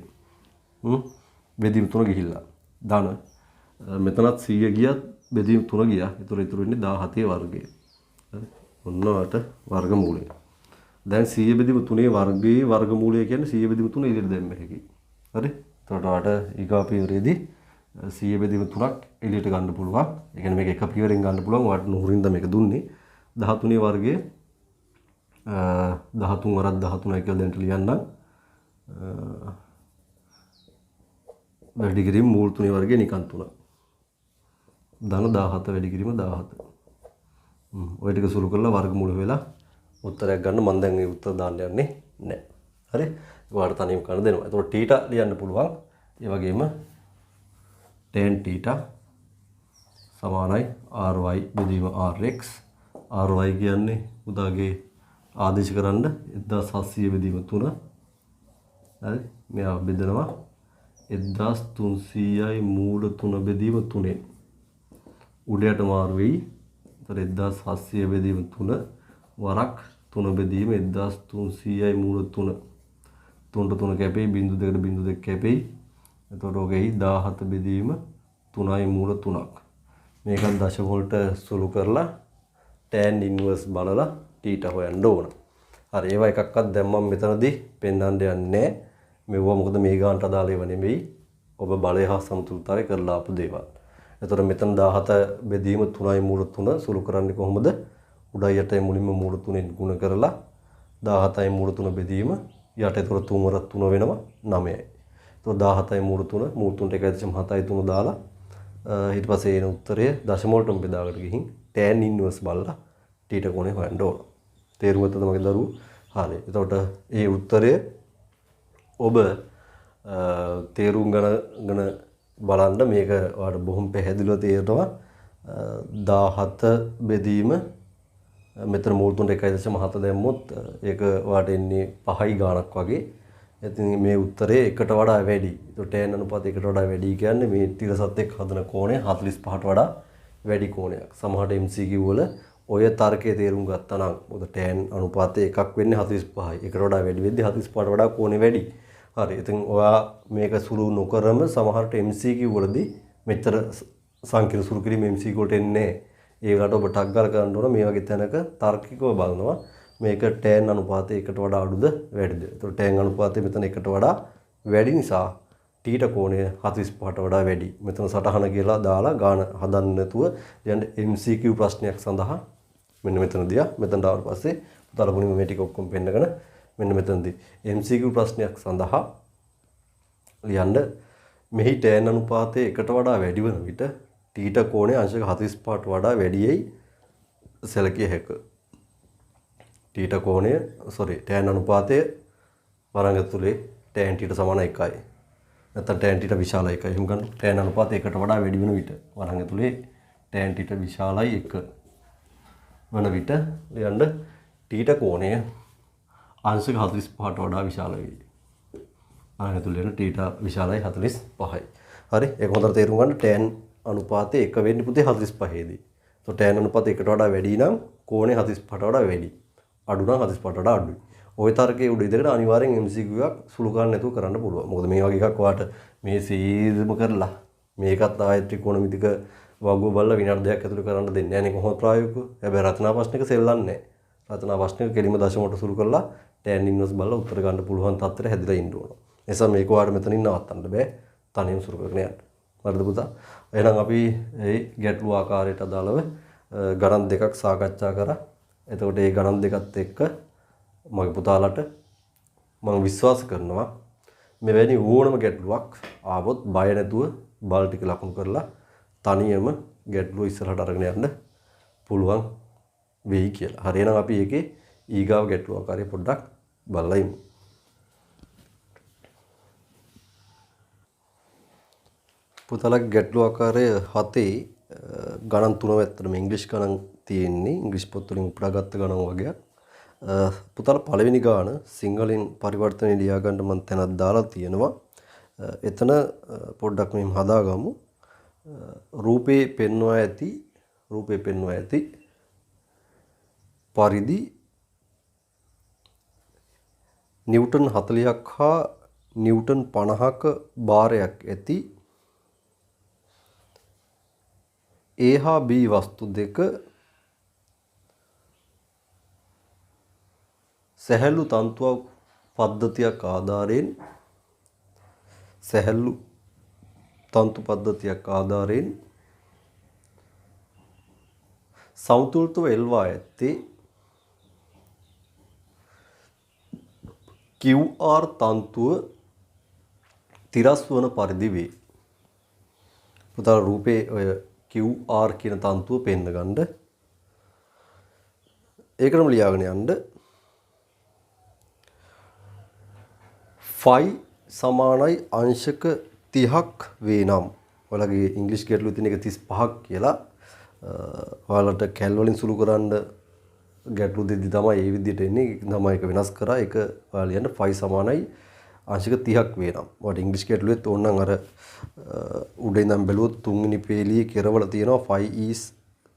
බෙදීම 3 ගිහිල්ලා. ධන මෙතනත් 100 ගියත් බෙදීම 3 ගියා. ඒතර ඉතුරු වෙන්නේ 17 වර්ගය. හරි. ඔන්න ඔයාට වර්ගමූලය. දැන් 100 බෙදීම 3 වර්ගයේ වර්ගමූලය කියන්නේ 100 බෙදීම 3 එළියට දැම්ම හැකි. හරි. එතකොට ඔයාට ඊගා පියවරේදී 100 බෙදීම 3ක් එළියට ගන්න පුළුවන්. ඒ කියන්නේ මේක එක පියවරෙන් ගන්න පුළුවන්. ඔයාට නුහුරින්ද මේක දුන්නේ. 13 වර්ගයේ 13 වරක් 13යි කියලා දැන් ලියන්නම්. වැඩි කිරීම මූල 3 වර්ගයේ නිකන් 3. ධන 17 වැඩි කිරීම 17. ඔය ටික සුළු කරලා වර්ගමූල වෙලා උත්තරයක් ගන්න. මම දැන් මේ උත්තර දාන්න යන්නේ නැහැ. හරි. ඔයාලට තනියම කරන්න දෙනවා. එතකොට θ ලියන්න පුළුවන්. ඒ වගේම tan θ සමානයි ry බෙදීම rx. ry කියන්නේ උදාගේ ආදේශ කරන්න 1700 බෙදීම 3. හරි. මෙයා බෙදනවා 1300යි මූල 3 බෙදීම 3. උඩයට මාරු වෙයි. එතකොට 1700 බෙදීම 3 වරක් 3 බෙදීම 1300යි මූල 3. 3ට 3 කැපෙයි, බිංදු 2ට බිංදු 2 කැපෙයි. එතකොට ඔකෙයි 17 බෙදීම 3යි මූල 3ක්. මේකත් දශම වලට සුළු කරලා tan inverse බලලා θ හොයන්න ඕන. හරි. ඒවා එකක්වත් දැන් මම මෙතනදී පෙන්වන්න යන්නේ නැහැ. මේවා මොකද මේ ගානට අදාළ ඒවා නෙමෙයි. ඔබ බලය හා සමතුලිතතාවය කරලා ආපු දේවල්. එතකොට මෙතන 17 බෙදීම 3යි මූල 3 සුළු කරන්නේ කොහොමද? උඩයි යටයි මුලින්ම මූල 3ෙන් ගුණ කරලා 17යි මූල 3 බෙදීම යට එතකොට 3 වර 3 වෙනවා 9යි. එතකොට 17යි මූල 3 මූල 3ට 1.7යි 3 දාලා ඊට පස්සේ එන උත්තරය දශම වලටම බෙදාගෙන ගිහින් tan inverse බලලා θ කෝණය හොයන්න ඕන. තේරුම් ගත්තද මගේ දරුවෝ? හරි. එතකොට ඒ උත්තරය ඔබ තේරුම් ගන්න බලන්න මේක ඔයාලට බොහොම පැහැදිලිව තේරෙනවා. 17 බෙදීම මෙතන මූල 3ට 1.7 දැම්මොත් ඒක ඔයාලට එන්නේ 5යි ගාණක් වගේ. ඉතින් මේ උත්තරේ එකට වඩා වැඩි. ඒක tan අනුපාතය එකට වඩා වැඩි කියන්නේ මේ තිරසත් එක්ක හදන කෝණය 45ට වඩා වැඩි කෝණයක්. සමහරට MCQ වල ඔය තර්කයේ තේරුම් ගත්තා නම් මොකද tan අනුපාතය එකක් වෙන්නේ 45යි. එකට වඩා වැඩි වෙද්දි 45ට වඩා කෝණය වැඩි. හරි. ඉතින් ඔයා මේක සුළු නොකරම සමහරට MCQ වලදී මෙච්චර සංකීර්ණ සුළු කිරීම MCQ වලට එන්නේ නැහැ. ඒ වලට ඔබ ටක් ගාලා කරන්න ඕන මේ වගේ තැනක තාර්කිකව බලනවා මේක tan අනුපාතය එකට වඩා අඩුද වැඩිද. ඒතකොට tan අනුපාතය මෙතන එකට වඩා වැඩි නිසා θ කෝණය 45ට වඩා වැඩි. මෙතන සටහන කියලා දාලා ගාන හදන්න නැතුව යන්න MCQ ප්‍රශ්නයක් සඳහා මෙන්න මෙතනදී මෙතනට ආවට පස්සේ පුතාලපුණිම මේ ටික ඔක්කොම පෙන්නගෙන මෙන්න මෙතනදී MCQ ප්‍රශ්නයක් සඳහා ලියන්න මෙහි tan අනුපාතය එකට වඩා වැඩි වන විට θ කෝණය අංශක 45ට වඩා වැඩියයි සැලකිය හැකිය. θ කෝණය tan අනුපාතය වරංග තුලේ tan θ සමාන 1යි. නැත්නම් tan θ විශාලයි 1යි. එහෙම ගන්න. tan අනුපාතය එකට වඩා වැඩි වෙන විට වරංග තුලේ tan θ විශාලයි 1 වන විට ලියන්න θ කෝණය අංශක 45ට වඩා විශාල වෙයි. වරංග තුලේ θ විශාලයි 45යි. හරි. ඒක හොඳට තේරුම් ගන්න. tan අනුපාතය 1 වෙන්නේ පුතේ 45 දී. તો tan අනුපාතය එකට වඩා වැඩි නම් කෝණය 45ට වඩා වැඩි. අඩු නම් 45ට වඩා අඩුයි. ওই තර්කයේ උඩ ඉඳගෙන අනිවාර්යෙන් MCQ එකක් සුළු ගන්න නැතුව කරන්න පුළුවන්. මොකද මේ වගේ එකක් ඔයාලට මේ සීරම කරලා මේකත් ආයත ත්‍රිකෝණමිතික වගුව බලලා විනාඩි 2ක් ඇතුළත කරන්න දෙන්නේ නැහැ නේ කොහොමද ප්‍රායෝගිකව. හැබැයි රචනා ප්‍රශ්නක සෙල්ලන්නේ නැහැ. රචනා ප්‍රශ්නක කෙලිම දශමයට සුළු කරලා tan inverse බලලා උත්තර ගන්න පුළුවන් තත්ත්වයට හැදිලා ඉන්න ඕන. එනිසා මේක ඔයාලට මෙතනින් නවත්තන්න බෑ. තනියම සුළු කරගෙන යන්න. හරිද පුතා? එහෙනම් අපි මේ ගැටළු ආකාරයට අදාළව ගණන් දෙකක් සාකච්ඡා කරා. එතකොට මේ ගණන් දෙකත් එක්ක මගේ පුතාලට මම විශ්වාස කරනවා මෙවැනි ඕනම ගැටලුවක් ආවොත් බය නැතුව බල ටික ලකුණු කරලා තනියම ගැටලුව ඉස්සරහට අරගෙන යන්න පුළුවන් වෙයි කියලා. හරි එහෙනම් අපි ඒකේ ඊගාව ගැටලුව ආකාරය පොඩ්ඩක් බලලා ඉමු. පුතාලගේ ගැටලුව ආකාරය 7 ගණන් 3 ඇත්තටම ඉංග්‍රීසි ගණන් තියෙන්නේ. ඉංග්‍රීසි පොත් වලින් උපුටාගත්ත ගණන් වගේක්. පුතාලා පළවෙනි ගාන සිංහලෙන් පරිවර්තනය ලියා ගන්න මම තැනක් දාලා තියෙනවා. එතන පොඩ්ඩක් මෙහෙම හදාගමු. රූපේ පෙන්වා ඇති පරිදි නිව්ටන් 40ක් හා නිව්ටන් 50ක භාරයක් ඇති A හා B වස්තු දෙක සැහැල්ලු තන්තුවක් පද්ධතියක් ආධාරයෙන් සමතුලිතව එල්වා ඇත්තේ QR තන්තුව තිරස් වන පරිදි වේ. පුතාලා රූපේ ඔය QR කියන තන්තුව පෙන්න ගන්න. ඒකටම ලියාගෙන යන්න. ෆයි සමානයි අංශක 30ක් වේ නම් ඔයාලගේ ඉංග්‍රීසි ගැටලුවේ තියෙන එක 35ක් කියලා ඔයාලට කැල් වලින් සුළු කරන්න ගැටලු දෙද්දි තමයි මේ විදිහට එන්නේ. තමයි ඒක වෙනස් කරා. ඒක ඔයාලා ලියන්න ෆයි සමානයි අංශක 30ක් වේ නම්. ඔයාලට ඉංග්‍රීසි ගැටලුවෙත් ඕනනම් අර උඩ ඉඳන් බැලුවොත් තුන්වෙනි පේලියේ කෙරවල තියෙනවා phi is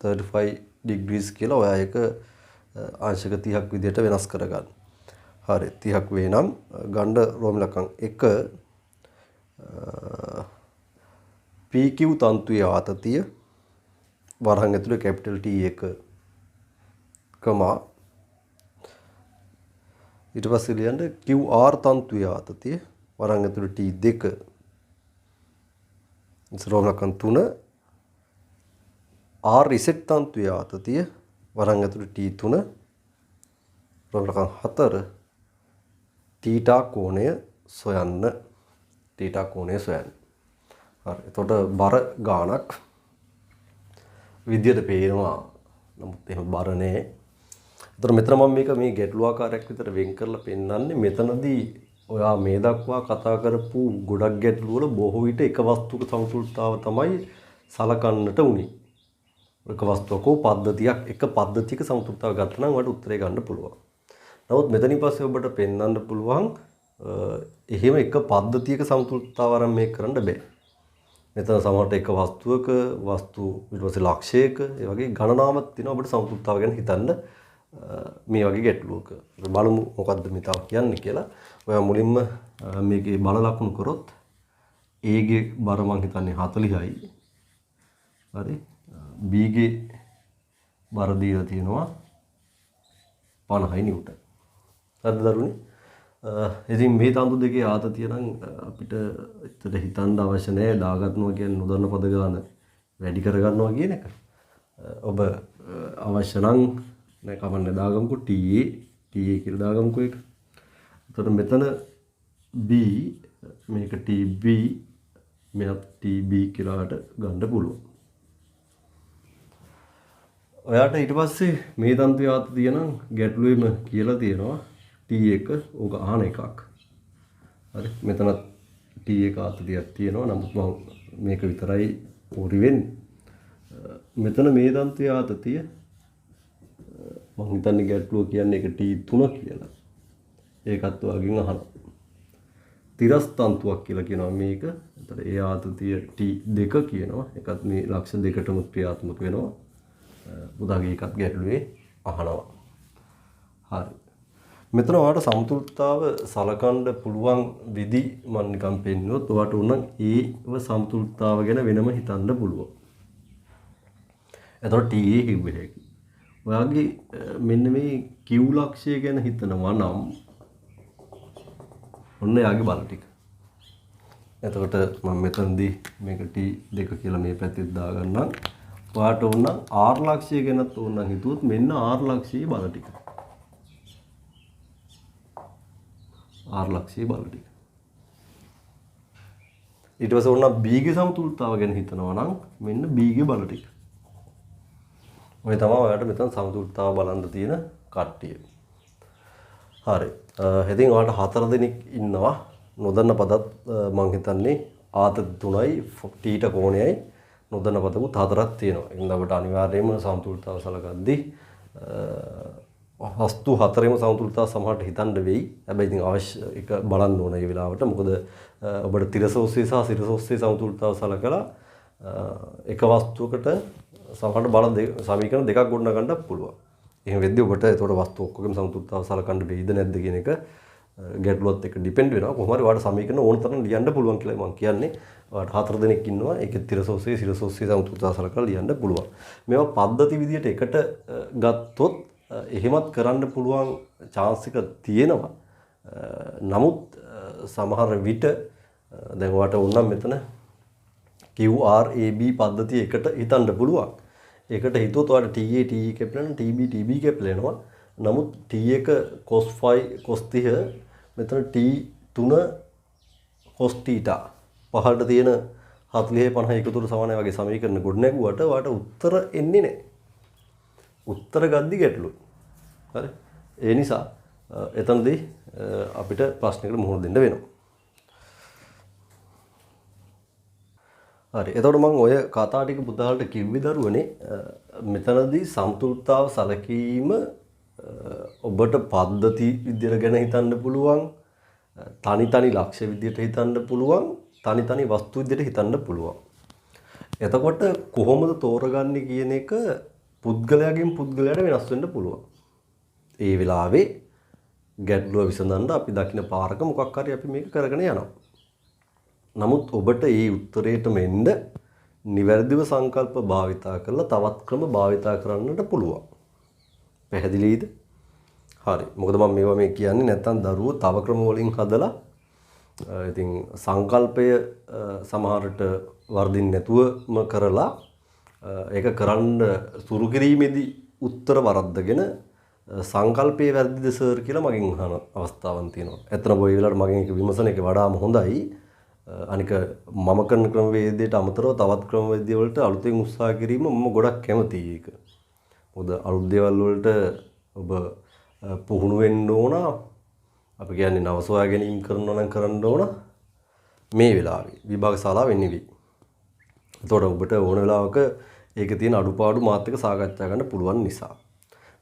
35 degrees කියලා. ඔයා ඒක අංශක 30ක් විදිහට වෙනස් කරගන්න. හරි 30ක් වේ නම් ගණ්ඩ රෝම ඉලක්කම් 1 PQ තන්තුවේ ආතතිය වරහන් ඇතුලේ කැපිටල් T1 කමා ඊට පස්සේ ලියන්න QR තන්තුවේ ආතතිය වරහන් ඇතුලේ T2 රෝම ඉලක්කම් 3 R reset තන්තුවේ ආතතිය වරහන් ඇතුලේ T3 රෝම ඉලක්කම් 4 තීටා කෝණය සොයන්න. හරි. එතකොට බර ගානක් විදියට පේනවා. නමුත් එහෙම බර නෑ. එතකොට මෙතන මම මේ ගැටළු ආකාරයක් විතර වෙන් කරලා පෙන්නන්නේ. මෙතනදී ඔයා මේ දක්වා කතා කරපු ගොඩක් ගැටළු වල බොහෝ විට එක වස්තුක සමතුලිතතාව තමයි සලකන්නට උනේ. එක වස්තුවක එක පද්ධතියක සමතුලිතතාව ගත්තා නම් ඔයාලට උත්තරේ ගන්න පුළුවන්. නමුත් මෙතනින් පස්සේ ඔබට පෙන්වන්න පුළුවන් එහෙම එක පද්ධතියක සමතුලිතතාව ආරම්භ මේක කරන්න බෑ. මෙතන සමහරට එක වස්තුවක වස්තු ඊට පස්සේ ලක්ෂයක ඒ වගේ ගණනාවක් තියෙනවා ඔබට සමතුලිතතාව ගැන හිතන්න මේ වගේ ගැටලුවක. බලමු මොකද්ද මේ තව කියන්නේ කියලා. ඔයා මුලින්ම මේකේ බල ලකුණු කරොත් A ගේ බර මං හිතන්නේ 40යි. හරි. B ගේ බර දීලා තියෙනවා 50යි නිව්ටන්. හරිද දරුවනේ? ඉතින් මේ තන්තු දෙකේ ආතතිය නම් අපිට ඇත්තට හිතන්න අවශ්‍ය නැහැ. දාගන්නවා කියන්නේ නොදන්න පද ගාන වැඩි කරගන්නවා කියන එක. ඔබ අවශ්‍ය නම් නෑ කමන්න දාගමුකෝ TA කියලා දාගමුකෝ ඒක. එතකොට මෙතන B මේක TB මෙතන TB කියලාට ගන්න පුළුවන්. ඔයාට ඊට පස්සේ මේ තන්තුවේ ආතතිය නම් ගැටලුවෙම කියලා තියෙනවා T1 ඕක අහන එකක්. හරි මෙතන T1 ආතතියක් තියෙනවා. නමුත් මම මේක විතරයි පොරි වෙන්නේ. මෙතන මේ තන්තුවේ ආතතිය මම හිතන්නේ ගැටලුව කියන්නේ ඒක T3 කියලා. ඒකත් ඔයගෙන් අහනවා. තිරස් තන්තුවක් කියලා කියනවා මේක. එතකොට ඒ ආතතිය T2 කියනවා. ඒකත් මේ ලක්ෂ දෙකටම ක්‍රියාත්මක වෙනවා. උදාගේ එකත් ගැටලුවේ අහනවා. හරි. මෙතන ඔයාලට සමතුලිතතාව සලකන්න පුළුවන් විදි මම නිකන් පෙන්නනොත් ඔයාලට උනන් ඒව සමතුලිතතාව ගැන වෙනම හිතන්න පුළුවන්. එතකොට TA කිව්වේ හැකි. ඔයාගේ මෙන්න මේ Q ලක්ෂය ගැන හිතනවා නම් ඔන්න යාගේ බල ටික. එතකොට මම මෙතනදී මේක T2 කියලා මේ පැත්තේ දාගන්නම්. ඔයාට උනන් R ලක්ෂය ගැනත් ඕනනම් හිතුවොත් මෙන්න R ලක්ෂයේ බල ටික. R ලක්ෂයේ බල ටික. ඊට පස්සේ ඕන B ගේ සමතුලිතතාව ගැන හිතනවා නම් මෙන්න B ගේ බල ටික. ඔය තමයි ඔයාලට මෙතන සමතුලිතතාව බලන්න තියෙන කට්ටිය. හරි. ඉතින් ඔයාලට 4 දෙනෙක් ඉන්නවා. නොදන්න පදත් මම හිතන්නේ ආත 3යි θ කෝණයයි නොදන්න පදකුත් 4ක් තියෙනවා. එහෙනම් අපිට අනිවාර්යයෙන්ම සමතුලිතතාව සලකද්දී වස්තු හතරෙම සමතුලිතතාව සමහරට හිතන්න වෙයි. හැබැයි ඉතින් අවශ්‍ය එක බලන්න ඕන ඒ වෙලාවට. මොකද ඔබට තිරසෝස්සේ සහ සිරසෝස්සේ සමතුලිතතාව සලකලා එක වස්තුවකට සමහරට බල සමීකරණ දෙකක් ගොඩනගන්න පුළුවන්. එහෙම වෙද්දී ඔබට ඒතකොට වස්තු ඔක්කොගෙම සමතුලිතතාව සලකන්න වෙයිද නැද්ද කියන එක ගැටලුවත් එක්ක ඩිපෙන්ඩ් වෙනවා. කොහොම හරි ඔයාලට සමීකරණ ඕන තරම් ලියන්න පුළුවන් කියලා මම කියන්නේ. ඔයාලට 4 දෙනෙක් ඉන්නවා. ඒකේ තිරසෝස්සේ සිරසෝස්සේ සමතුලිතතාව සලකලා ලියන්න පුළුවන්. මේවා පද්ධති විදියට එකට ගත්තොත් එහෙමත් කරන්න පුළුවන් chance එක තියෙනවා. නමුත් සමහර විට දැන් ඔයාලට ඕනනම් මෙතන QRAB පද්ධතිය එකට හිතන්න පුළුවන්. ඒකට හිතුවොත් ඔයාලට TA TE කැපිලා TB TB කැපිලා එනවා. නමුත් T1 cos phi cos 30 මෙතන T3 cos theta පහළට තියෙන 40 50 එකතුට සමානයි වගේ සමීකරණ ගොඩ නැගුවට ඔයාලට උත්තර එන්නේ නැහැ. උත්තර ගද්දි ගැටලුයි. හරි. ඒ නිසා එතනදී අපිට ප්‍රශ්නයකට මුහුණ දෙන්න වෙනවා. හරි. එතකොට මම ඔය කතා ටික පුතාලට කිව්වේ දරුවනේ මෙතනදී සමතුලිතතාව සැලකීම ඔබට පද්ධති විදියට ගැන හිතන්න පුළුවන්, තනි තනි ලක්ෂ්‍ය විදියට හිතන්න පුළුවන්, තනි තනි වස්තු විදියට හිතන්න පුළුවන්. එතකොට කොහොමද තෝරගන්නේ කියන එක පුද්ගලයාගෙන් පුද්ගලයාට වෙනස් වෙන්න පුළුවන්. ඒ වෙලාවේ ගැටලුව විසඳන්න අපි දකින්න පාරක මොකක් හරි අපි මේක කරගෙන යනවා. නමුත් ඔබට මේ උත්තරේටම එන්න නිවැරදිව සංකල්ප භාවිතා කරලා තවත් ක්‍රම භාවිතා කරන්නට පුළුවන්. පැහැදිලිද? හරි. මොකද මම මේවා මේ කියන්නේ නැත්තම් දරුවෝ තව ක්‍රම වලින් හදලා ඉතින් සංකල්පය සමහරට වර්ධින් නැතුවම කරලා ඒක කරන්න සුරු කිරීමේදී උත්තර වරද්දගෙන සංකල්පයේ වැරදිද සර් කියලා මගෙන් අහන අවස්ථාවක් තියෙනවා. ඇත්තටම ඔය වෙලාවට මගෙන් ඒක විමසන එක වඩාම හොඳයි. අනික මම කරන ක්‍රමවේදයට අමතරව තවත් ක්‍රමවේද වලට අලුතෙන් උත්සාහ කිරීම මම ගොඩක් කැමතියි ඒක. මොකද අලුත් දේවල් වලට ඔබ පුහුණු වෙන්න ඕන. අපි කියන්නේ නව සොයා ගැනීම කරනවා නම් කරන්න ඕන මේ වෙලාවේ විභාග ශාලාවෙ නෙවෙයි. එතකොට ඔබට ඕන වෙලාවක ඒකේ තියෙන අඩුපාඩු මාත් එක්ක සාකච්ඡා කරන්න පුළුවන් නිසා.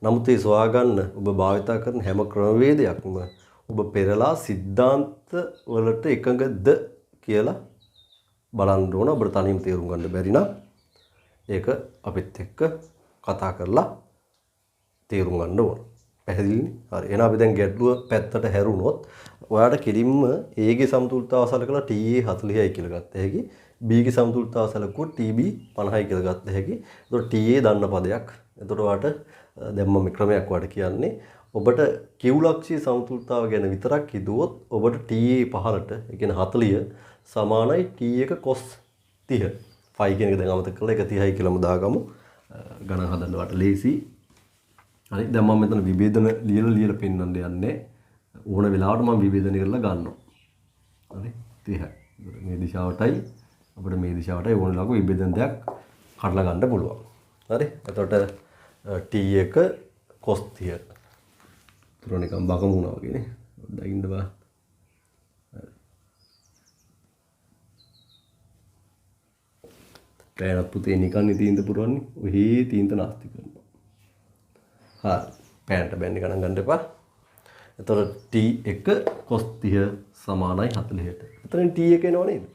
නමුත් ඒ සොයා ගන්න ඔබ භාවිතා කරන හැම ක්‍රමවේදයක්ම ඔබ පෙරලා සිද්ධාන්ත වලට එකඟද කියලා බලන්න ඕන. ඔබට තනියම තේරුම් ගන්න බැරි නම් ඒක අපිත් එක්ක කතා කරලා තේරුම් ගන්න ඕන. පැහැදිලිනේ? හරි. එහෙනම් අපි දැන් ගැටලුව පැත්තට හැරුණොත් ඔයාලට කෙලින්ම A ගේ සමතුලිතතාව සලකලා TA 40යි කියලා ගත්ත හැකි. B ගේ සමතුලිතතාව සලකුවොත් TB 50යි කියලා ගත්ත හැකි. එතකොට TA දන්න පදයක්. එතකොට ඔයාලට දැන් මම ක්‍රමයක් ඔයාලට කියන්නේ. ඔබට Q ලක්ෂ්‍ය සමතුලිතතාව ගැන විතරක් හිතුවොත් ඔබට TA 15ට, ඒ කියන්නේ 40 සමානයි T1 cos 30. phi කියන එක දැන් අමතක කරලා ඒක 30යි කියලාම දාගමු. ගණන් හදන්න වට ලේසි. හරි. දැන් මම මෙතන විභේදන ලියලා පෙන්නන්න යන්නේ. ඕන වෙලාවට මම විභේදනය කරලා ගන්නවා. හරි. 30යි. මේ දිශාවටයි අපිට මේ දිශාවටයි ඕන වෙලාවක විභේදන දෙයක් කඩලා ගන්න පුළුවන්. හරි. එතකොට T1 cos 30. තුන නිකන් බකමු වුණා වගේ නේ. දකින්න බා. පෑනත් පුතේ නිකන් තීන්ත පුරවන්නේ. ඔහි තීන්ත නාස්ති කරනවා. හරි. පෑනට බැන්නේ ගණන් ගන්න එපා. එතකොට T1 cos 30 සමානයි 40ට. එතනින් T1 එනව නේද?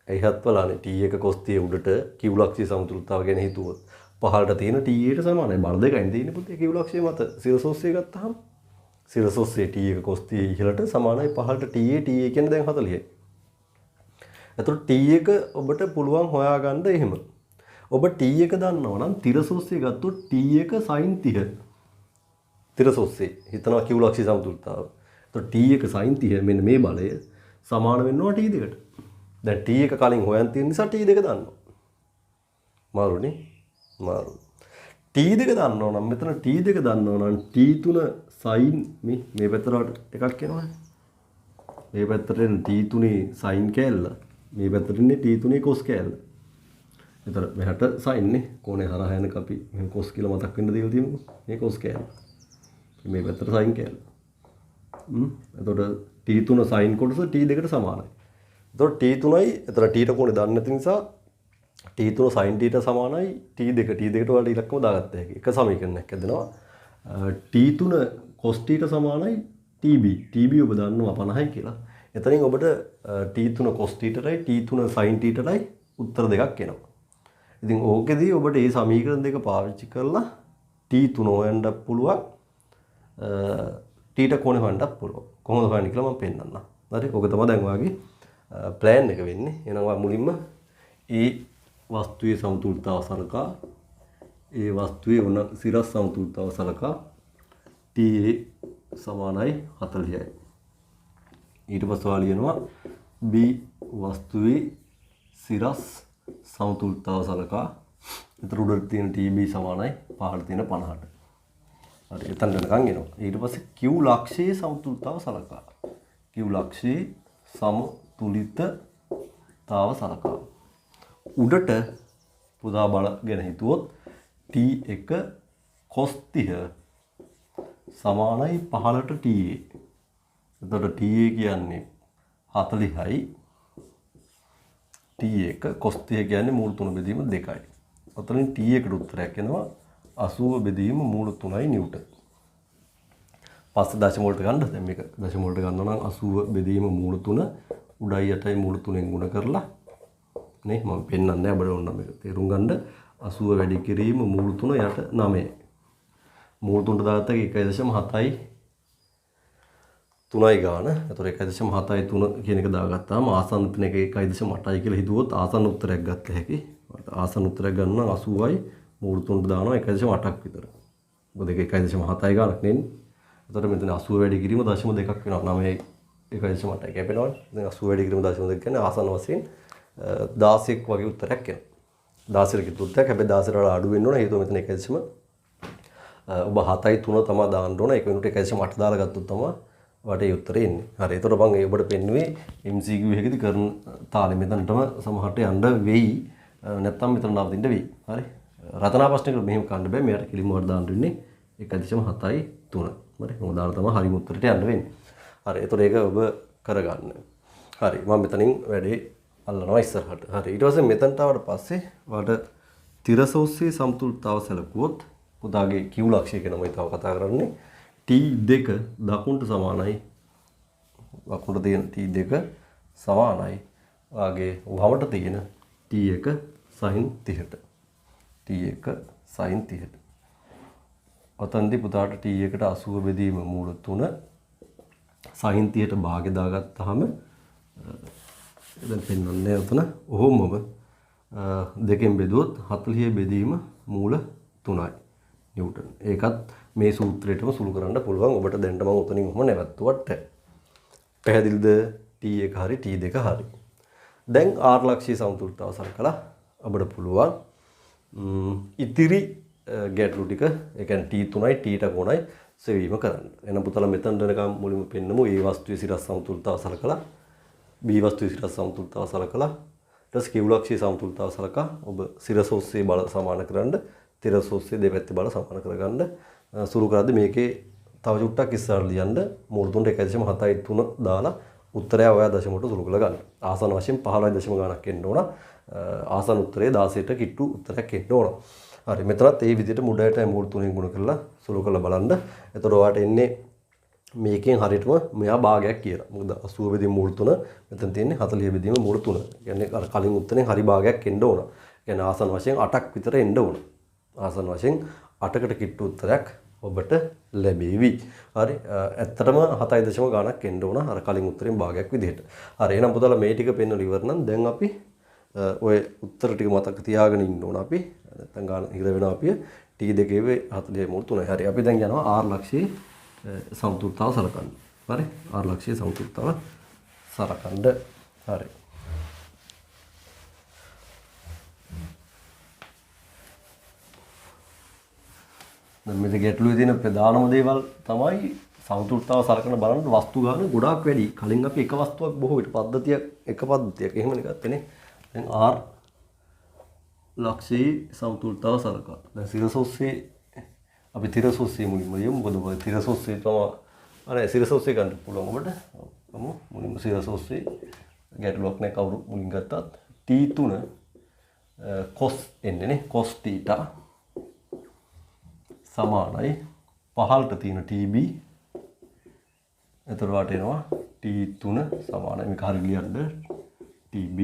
එයිහත් බලන්නේ T1 cos 30 උඩට Q ලක්ෂ්‍ය සමතුලිතතාව ගැන හිතුවොත් පහළට තියෙන T1ට සමානයි. බල දෙකයින් තියෙන්නේ පුතේ Q ලක්ෂ්‍ය මත සිරසෝස්සේ ගත්තාම සිරසෝස්සේ T1 cos 30 ඉහළට සමානයි පහළට TA කියන්නේ දැන් 40යි. එතකොට T1 ඔබට පුළුවන් හොයාගන්න එහෙම. ඔබ T1 දන්නවා නම් තිරසෝස්සේ ගත්තොත් T1 sin 30. තිරසෝස්සේ හිතනවා Q ලක්ෂ්‍ය සමතුලිතතාව. එතකොට T1 sin 30 මෙන්න මේ බලය සමාන වෙනවා T2ට. දැන් T1 කලින් හොයන් තියෙන නිසා T2 දන්නවා. මාරුනේ. මාරු. T2 දන්නවා නම් මෙතන T2 දන්නවා නම් T3 sin මේ පැත්තට එකක් එනවා. මේ පැත්තට එන T3 sin කෑල්ල. මේ පැත්තට ඉන්නේ T3 cos කෑල්ල. එතන මෙහාට sin නේ. කෝණේ හරහා යනක අපි මේ cos කියලා මතක් වෙන්න දෙලා තියෙමුකෝ. මේ cos කෑල්ල. මේ පැත්තට sin කෑල්ල. එතකොට T3 sin කොටස T2ට සමානයි. එතකොට T3යි එතන T ට කෝණේ දන්නේ නැති නිසා T3 sin θ සමානයි T2. T2ට වලට ඉලක්කම දාගත්ත හැකි. එක සමීකරණයක් හදනවා. T3 cos θ සමානයි TB. TB ඔබ දන්නවා 50යි කියලා. එතනින් ඔබට T3 cos θටයි T3 sin θටයි උත්තර දෙකක් එනවා. ඉතින් ඕකෙදී ඔබට මේ සමීකරණ දෙක පාවිච්චි කරලා T3 හොයන්නත් පුළුවන්. θ කෝණය හොයන්නත් පුළුවන්. කොහොමද හොයන්නේ කියලා මම පෙන්නන්නම්. හරි. ඔක තමයි දැන් ඔයාගේ ප්ලෑන් එක වෙන්නේ. එහෙනම් මුලින්ම ඒ වස්තුවේ සමතුලිතතාව සලකා ඒ වස්තුවේ වුණ සිරස් සමතුලිතතාව සලකා TA සමානයි 40යි. ඊට පස්සේ ඔයා ලියනවා B වස්තුවේ සිරස් සමතුලිතතාව සලකා එතන උඩට තියෙන TB සමානයි පහළ තියෙන 50ට. හරි එතන යනකම් එනවා. ඊට පස්සේ Q ලක්ෂයේ සමතුලිතතාව සලකා. Q ලක්ෂයේ සමතුලිතතාව සලකා. උඩට පුදා බලගෙන හිතුවොත් T1 cos 30 සමානයි 15ට TA. එතකොට TA කියන්නේ 40යි. T1 cos 30 කියන්නේ මූල 3 බෙදීම 2යි. ඔතනින් T එකට උත්තරයක් එනවා 80 බෙදීම මූල 3යි නිව්ටන්. පස්සේ දශම වලට ගන්න. දැන් මේක දශම වලට ගන්නවා නම් 80 බෙදීම මූල 3 උඩයි යටයි මූල 3ෙන් ගුණ කරලා නේ මම පෙන්නන්නේ නැහැ ඔබට ඕන මේක තේරුම් ගන්න 80 වැඩි කිරීම මූල 3 යට 9. මූල 3ට දාගත්ත එක 1.7යි 3යි ගාන. එතකොට 1.7යි 3 කියන එක දාගත්තාම ආසන්න තියෙන එක 1.8යි කියලා හිතුවොත් ආසන්න උත්තරයක් ගත්ත හැකි. ආසන්න උත්තරයක් ගන්න නම් 80යි මූල 3ට දානවා 1.8ක් විතර. මොකද ඒක 1.7යි ගානක් නෙන්නේ. එතකොට මෙතන 80 වැඩි කිරීම දශම දෙකක් වෙනවා. 9යි 1.8යි කැපෙනවනේ. දැන් 80 වැඩි කිරීම දශම දෙක කියන්නේ ආසන්න වශයෙන් 16ක් වගේ උත්තරයක් එනවා. 16ක උත්තරයක් හැබැයි 16 වල අඩු වෙන්න ඕන. හේතුව මෙතන 1.8 ඔබ 7යි 3 තමයි දාන්න ඕන. ඒක වෙනුවට 1.8 දාලා ගත්තොත් තමයි වටේ උත්තරේ එන්නේ. හරි. ඒතකොට මම ඒ ඔබට පෙන්නුවේ MCQ එකේදී කරන තාලෙ මෙතනටම සමහරට යන්න වෙයි. නැත්තම් මෙතන නවතින්න වෙයි. හරි. රතනා ප්‍රශ්නයකට මෙහෙම කන්න බෑ. මෙයාට කිලිම වල දාන්න වෙන්නේ 1.7යි 3. හරි. මොකද දාලා තමයි හරිම උත්තරයට යන්න වෙන්නේ. හරි. ඒතකොට ඒක ඔබ කරගන්න. හරි. මම මෙතනින් වැඩේ අල්ලනවා ඉස්සරහට. හරි. ඊට පස්සේ මෙතනට ආවට පස්සේ ඔයාලට තිරසෝස්සේ සමතුලිතතාව සැලකුවොත් පුතාගේ Q ලක්ෂය ගැන මම තව කතා කරන්නේ. T2 දකුණට සමානයි. වකුණට තියෙන T2 සමානයි. වාගේ වමට තියෙන T1 sin 30ට. T1 sin 30ට. ඔතනදී පුතාට T1ට 80 බෙදීම මූල 3 sin 30ට භාගය දාගත්තාම දැන් පෙන්වන්නේ උතන ඔහොමම දෙකෙන් බෙදුවොත් 40 බෙදීම මූල 3යි නිව්ටන්. ඒකත් මේ සූත්‍රයටම සුළු කරන්න පුළුවන්. ඔබට දැන් මම උතනින් ඔහම නැවතුවට. පැහැදිලිද? T1 හරි T2 හරි. දැන් R ලක්ෂයේ සමතුලිතතාව සලකලා අපිට පුළුවන් ඉතිරි ගැටලු ටික ඒ කියන්නේ T3යි T ට කොනයි සෙවීම කරන්න. එහෙනම් පුතලා මෙතන දෙනකම් මුලින්ම පෙන්නමු. A වස්තුවේ සිරස් සමතුලිතතාව සලකලා B වස්තුවේ සිරස් සමතුලිතතාව සලකලා ඊට Q ලක්ෂයේ සමතුලිතතාව සලකා ඔබ සිරස ඔස්සේ බල සමාන කරන්න තිරස ඔස්සේ දෙපැත්තේ බල සමාන කරගන්න සුළු කරද්දී මේකේ තව චුට්ටක් ඉස්සරහට ලියන්න මූල 3ට 1.7යි 3 දාලා උත්තරය ඔයා දශමයට සුළු කරලා ගන්න. ආසන වශයෙන් 15 දශම ගණක් එන්න ඕන. ආසන උත්තරේ 16ට කිට්ටු උත්තරයක් එන්න ඕන. හරි මෙතනත් ඒ විදිහට මුඩයට මූල 3ෙන් ගුණ කරලා සුළු කරලා බලන්න. එතකොට ඔයාට එන්නේ මේකෙන් හරියටම මෙයා භාගයක් කියලා. මොකද 80 බෙදීම මූල 3 මෙතන තියෙන්නේ 40 බෙදීම මූල 3. කියන්නේ අර කලින් උත්තරෙන් හරි භාගයක් එන්න ඕන. කියන්නේ ආසන වශයෙන් 8ක් විතර එන්න ඕන. ආසන වශයෙන් 8කට කිට්ටු උත්තරයක් ඔබට ලැබෙවි. හරි ඇත්තටම 7.0 ගාණක් එන්න ඕන අර කලින් උත්තරෙන් භාගයක් විදිහට. හරි එහෙනම් පුතාලා මේ ටික පෙන්වලා ඉවර නම් දැන් අපි ඔය උත්තර ටික මතක තියාගෙන ඉන්න ඕන අපි. නැත්නම් ගාන ඉර වෙනවා අපි T2 40 මූල 3යි. හරි අපි දැන් යනවා R ලක්ෂයේ සමතුලිතතාව සලකන්න. හරි R ලක්ෂයේ සමතුලිතතාව සලකන්න. හරි දැන් මේ ගැටලුවේ තියෙන ප්‍රධානම දේවල් තමයි සමතුලිතතාව සලකන බලන්න වස්තු ගන්න ගොඩාක් වැඩි. කලින් අපි එක වස්තුවක් බොහෝ විට පද්ධතියක් එක පද්ධතියක් එහෙමනේ ගත්තනේ. දැන් R ලක්ෂයේ සමතුලිතතාව සලකා. දැන් සිරස ඔස්සේ අපි තිරස ඔස්සේ මුලින්ම යමු. මොකද ඔය තිරස ඔස්සේ තමයි අර සිරස ඔස්සේ ගන්න පුළුවන් ඔබට. මුලින්ම සිරස ඔස්සේ ගැටලුවක් නැහැ කවුරු මුලින් ගත්තත් T3 cos එන්නේ නේ cos θ සමානයි පහළට තියෙන TB. එතකොට වට එනවා T3 සමානයි මේක හරිය ලියන්න TB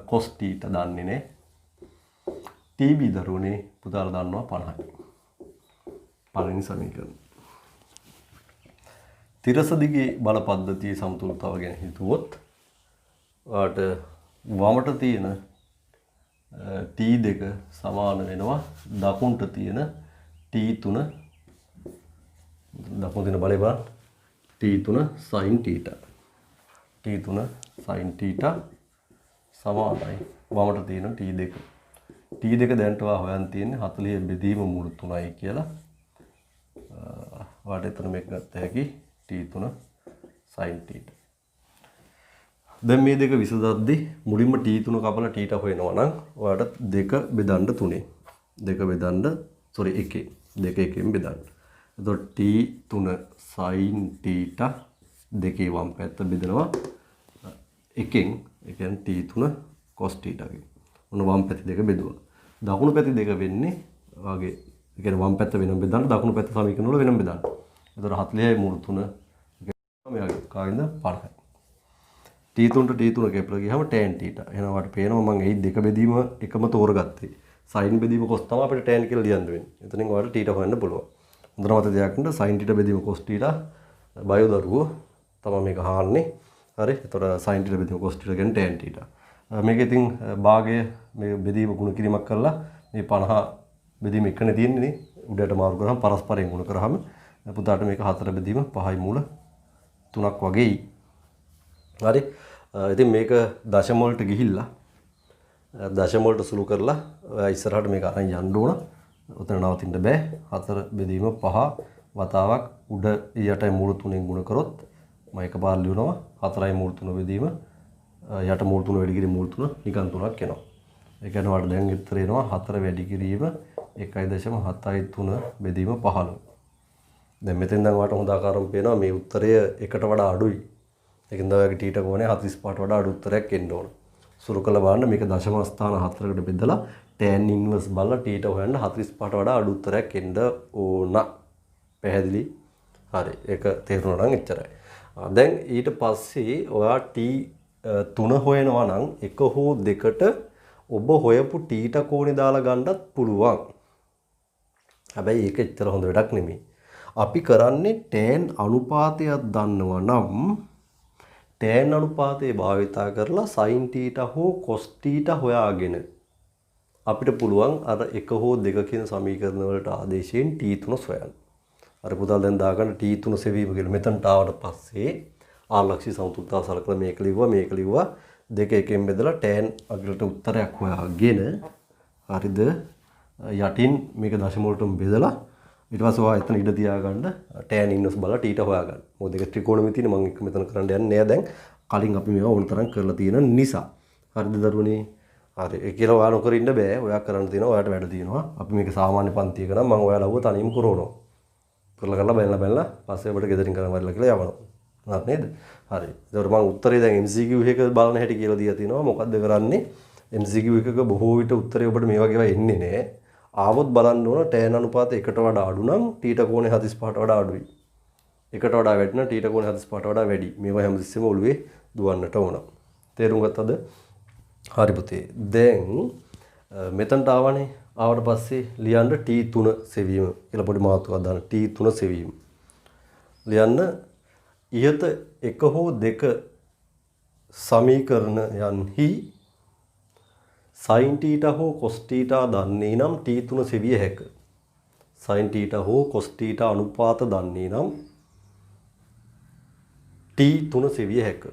cos θ දන්නේ නේ. TB දරුවනේ පුතාලා දන්නවා 50යි. පළවෙනි සමීකරණ. තිරස දිගේ බල පද්ධතියේ සමතුලිතතාව ගැන හිතුවොත් වාට වමට තියෙන T2 සමාන වෙනවා දකුණට තියෙන T3 දකුණට තියෙන බලය බලන්න T3 sin θ. T3 sin θ සමානයි වමට තියෙන T2. T2 දැන්ට හොයන් තියෙන්නේ 40 බෙදීම මූල 3යි කියලා. වාට එතන මේක ගත්ත හැකි T3 sin θ. දැන් මේ දෙක විසඳද්දී මුලින්ම T3 කපලා θ හොයනවා නම් ඔයාලට 2 බෙදන්න 3. 2 බෙදන්න sorry 1. 2 1ෙන් බෙදන්න. එතකොට T3 sin θ දෙකේ වම් පැත්ත බෙදනවා 1ෙන්. ඒ කියන්නේ T3 cos θ ගෙන්. ඔන්න වම් පැති දෙක බෙදුවා. දකුණු පැති දෙක වෙන්නේ වාගේ ඒ කියන්නේ වම් පැත්ත වෙනම බෙදන්න දකුණු පැත්ත සමීකරණ වල වෙනම බෙදන්න. එතකොට 40යි මූල 3 මෙයාගේ කාගෙන්ද 50යි. T3ට T3 කැපලා ගියාම tan θ. එහෙනම් වට පේනවා මම ඒ දෙක බෙදීම එකම තෝරගත්තේ. sin බෙදීම cos තමයි අපිට tan කියලා ලියන්න වෙන්නේ. එතනින් ඔයාලට θ හොයන්න පුළුවන්. හොඳට මතක තියාගන්න sin θ බෙදීම cos θ බයෝ දරුවෝ තමයි මේක අහන්නේ. හරි. එතකොට sin θ බෙදීම cos θ කියන්නේ tan θ. මේක ඉතින් භාගය මේ බෙදීම ගුණ කිරීමක් කරලා මේ 50 බෙදීම එකනේ තියෙන්නේ නේ. උඩට මාරු කරාම පරස්පරයෙන් ගුණ කරාම පුතාට මේක 4 බෙදීම 5යි මූල 3ක් වගේයි. හරි. ඉතින් මේක දශම වලට ගිහිල්ලා දශම වලට සුළු කරලා ඉස්සරහට මේක අරන් යන්න ඕන. උතන නවතින්න බෑ. 4 බෙදීම 5 වතාවක් උඩ යටයි මූල 3ෙන් ගුණ කරොත් මම එකපාර ලියනවා 4යි මූල 3 බෙදීම යට මූල 3 වැඩි කිරීම මූල 3 නිකන් 3ක් එනවා. ඒ කියන්නේ වල දැන් උත්තර එනවා 4 වැඩි කිරීම 1.73 බෙදීම 15. දැන් මෙතෙන් දැන් වාට හොඳ ආකාරව පේනවා මේ උත්තරය එකට වඩා අඩුයි. ඒකෙන් තමයි ටීට කෝණේ 45ට වඩා අඩු උත්තරයක් එන්න ඕන. සුරු කළ බලන්න මේක දශම ස්ථාන 4කට බෙදලා tan inverse බලලා ටීට හොයන්න 45ට වඩා අඩු උත්තරයක් එන්න ඕන. පැහැදිලි? හරි. ඒක තේරුණා නම් එච්චරයි. දැන් ඊට පස්සේ ඔයා T3 හොයනවා නම් එක හෝ දෙකට ඔබ හොයපු ටීට කෝණේ දාලා ගන්නත් පුළුවන්. හැබැයි ඒක එච්චර හොඳ වැඩක් නෙමෙයි. අපි කරන්නේ tan අනුපාතයක් දන්නවා නම් tan අනුපාතය භාවිතා කරලා sin θ හෝ cos θ හොයාගෙන අපිට පුළුවන් අර එක හෝ දෙක කියන සමීකරණ වලට ආදේශයෙන් T3 හොයන්න. අර පුතාල දැන් දාගන්න T3 සෙවීම කියලා මෙතනට ආවට පස්සේ ආලක්ෂි සමතුලිතතාව සලකලා මේක ලිව්වා දෙක එකෙන් බෙදලා tan අගලට උත්තරයක් හොයාගෙන හරිද යටින් මේක දශම වලටම බෙදලා ඊට පස්සේ ඔයා එතන ඉඳ තියාගන්න tan inverse බලලා θ හොයාගන්න. මොකද ඒක ත්‍රිකෝණමිතියනේ මම එක මෙතන කරන්න යන්නේ නෑ දැන්. කලින් අපි මේවා ඕන තරම් කරලා තියෙන නිසා. හරිද දරුවනේ? හරි. ඒ කියලා ඔයා නොකර ඉන්න බෑ. ඔයා කරන්න තියෙනවා ඔයාට වැඩ තියෙනවා. අපි මේක සාමාන්‍ය පන්තියක නම් මම ඔයාලව තනියම කරවනවා. කරලා බලලා පස්සේ ඔබට ගෙදරින් කරන් වරලා කියලා යවනවා. හරි නේද? හරි. ඒතකොට මම උත්තරේ දැන් MCQ එක බලන හැටි කියලා දීලා තිනවා. මොකද්ද කරන්නේ? MCQ එකක බොහෝ විට උත්තරේ ඔබට මේ වගේ ඒවා එන්නේ නෑ. ආවොත් බලන්න ඕන tan අනුපාත 1ට වඩා අඩු නම් θ කෝණේ 45ට වඩා අඩුයි. 1ට වඩා වැඩි නම් θ කෝණේ 45ට වඩා වැඩි. මේවා හැමතිස්සෙම ඔළුවේ දුවන්නට ඕන. තේරුම් ගත්තද? හරි පුතේ. දැන් මෙතනට ආවනේ. ආවට පස්සේ ලියන්න T3 සෙවීම කියලා පොඩි මාතෘකාවක් දාන්න. T3 සෙවීම. ලියන්න ඉහත එක හෝ දෙක සමීකරණයන්හි sin θ හෝ cos θ දන්නේ නම් T3 සෙවිය හැක. sin θ හෝ cos θ අනුපාත දන්නේ නම් T3 සෙවිය හැක.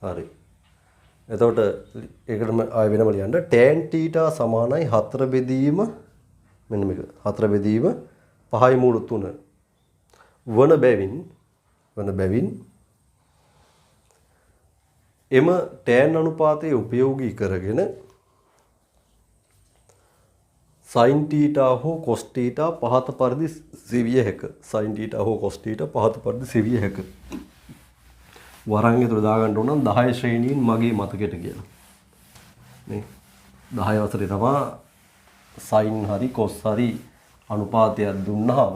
හරි. එතකොට ඒකටම ආය වෙනම ලියන්න tan θ සමානයි 4 බෙදීම මෙන්න මේක 4 බෙදීම 5යි මූල 3 වන බැවින් එම tan අනුපාතයේ උපයෝගී කරගෙන sin θ හෝ cos θ පහත පරිදි සෙවිය හැක. sin θ හෝ cos θ පහත පරිදි සෙවිය හැක. වරන් ඒතර දාගන්න ඕන නම් 10 ශ්‍රේණියෙන් මගේ මතකයට කියලා. නේ 10 වසරේ තමයි sin හරි cos හරි අනුපාතයක් දුන්නාම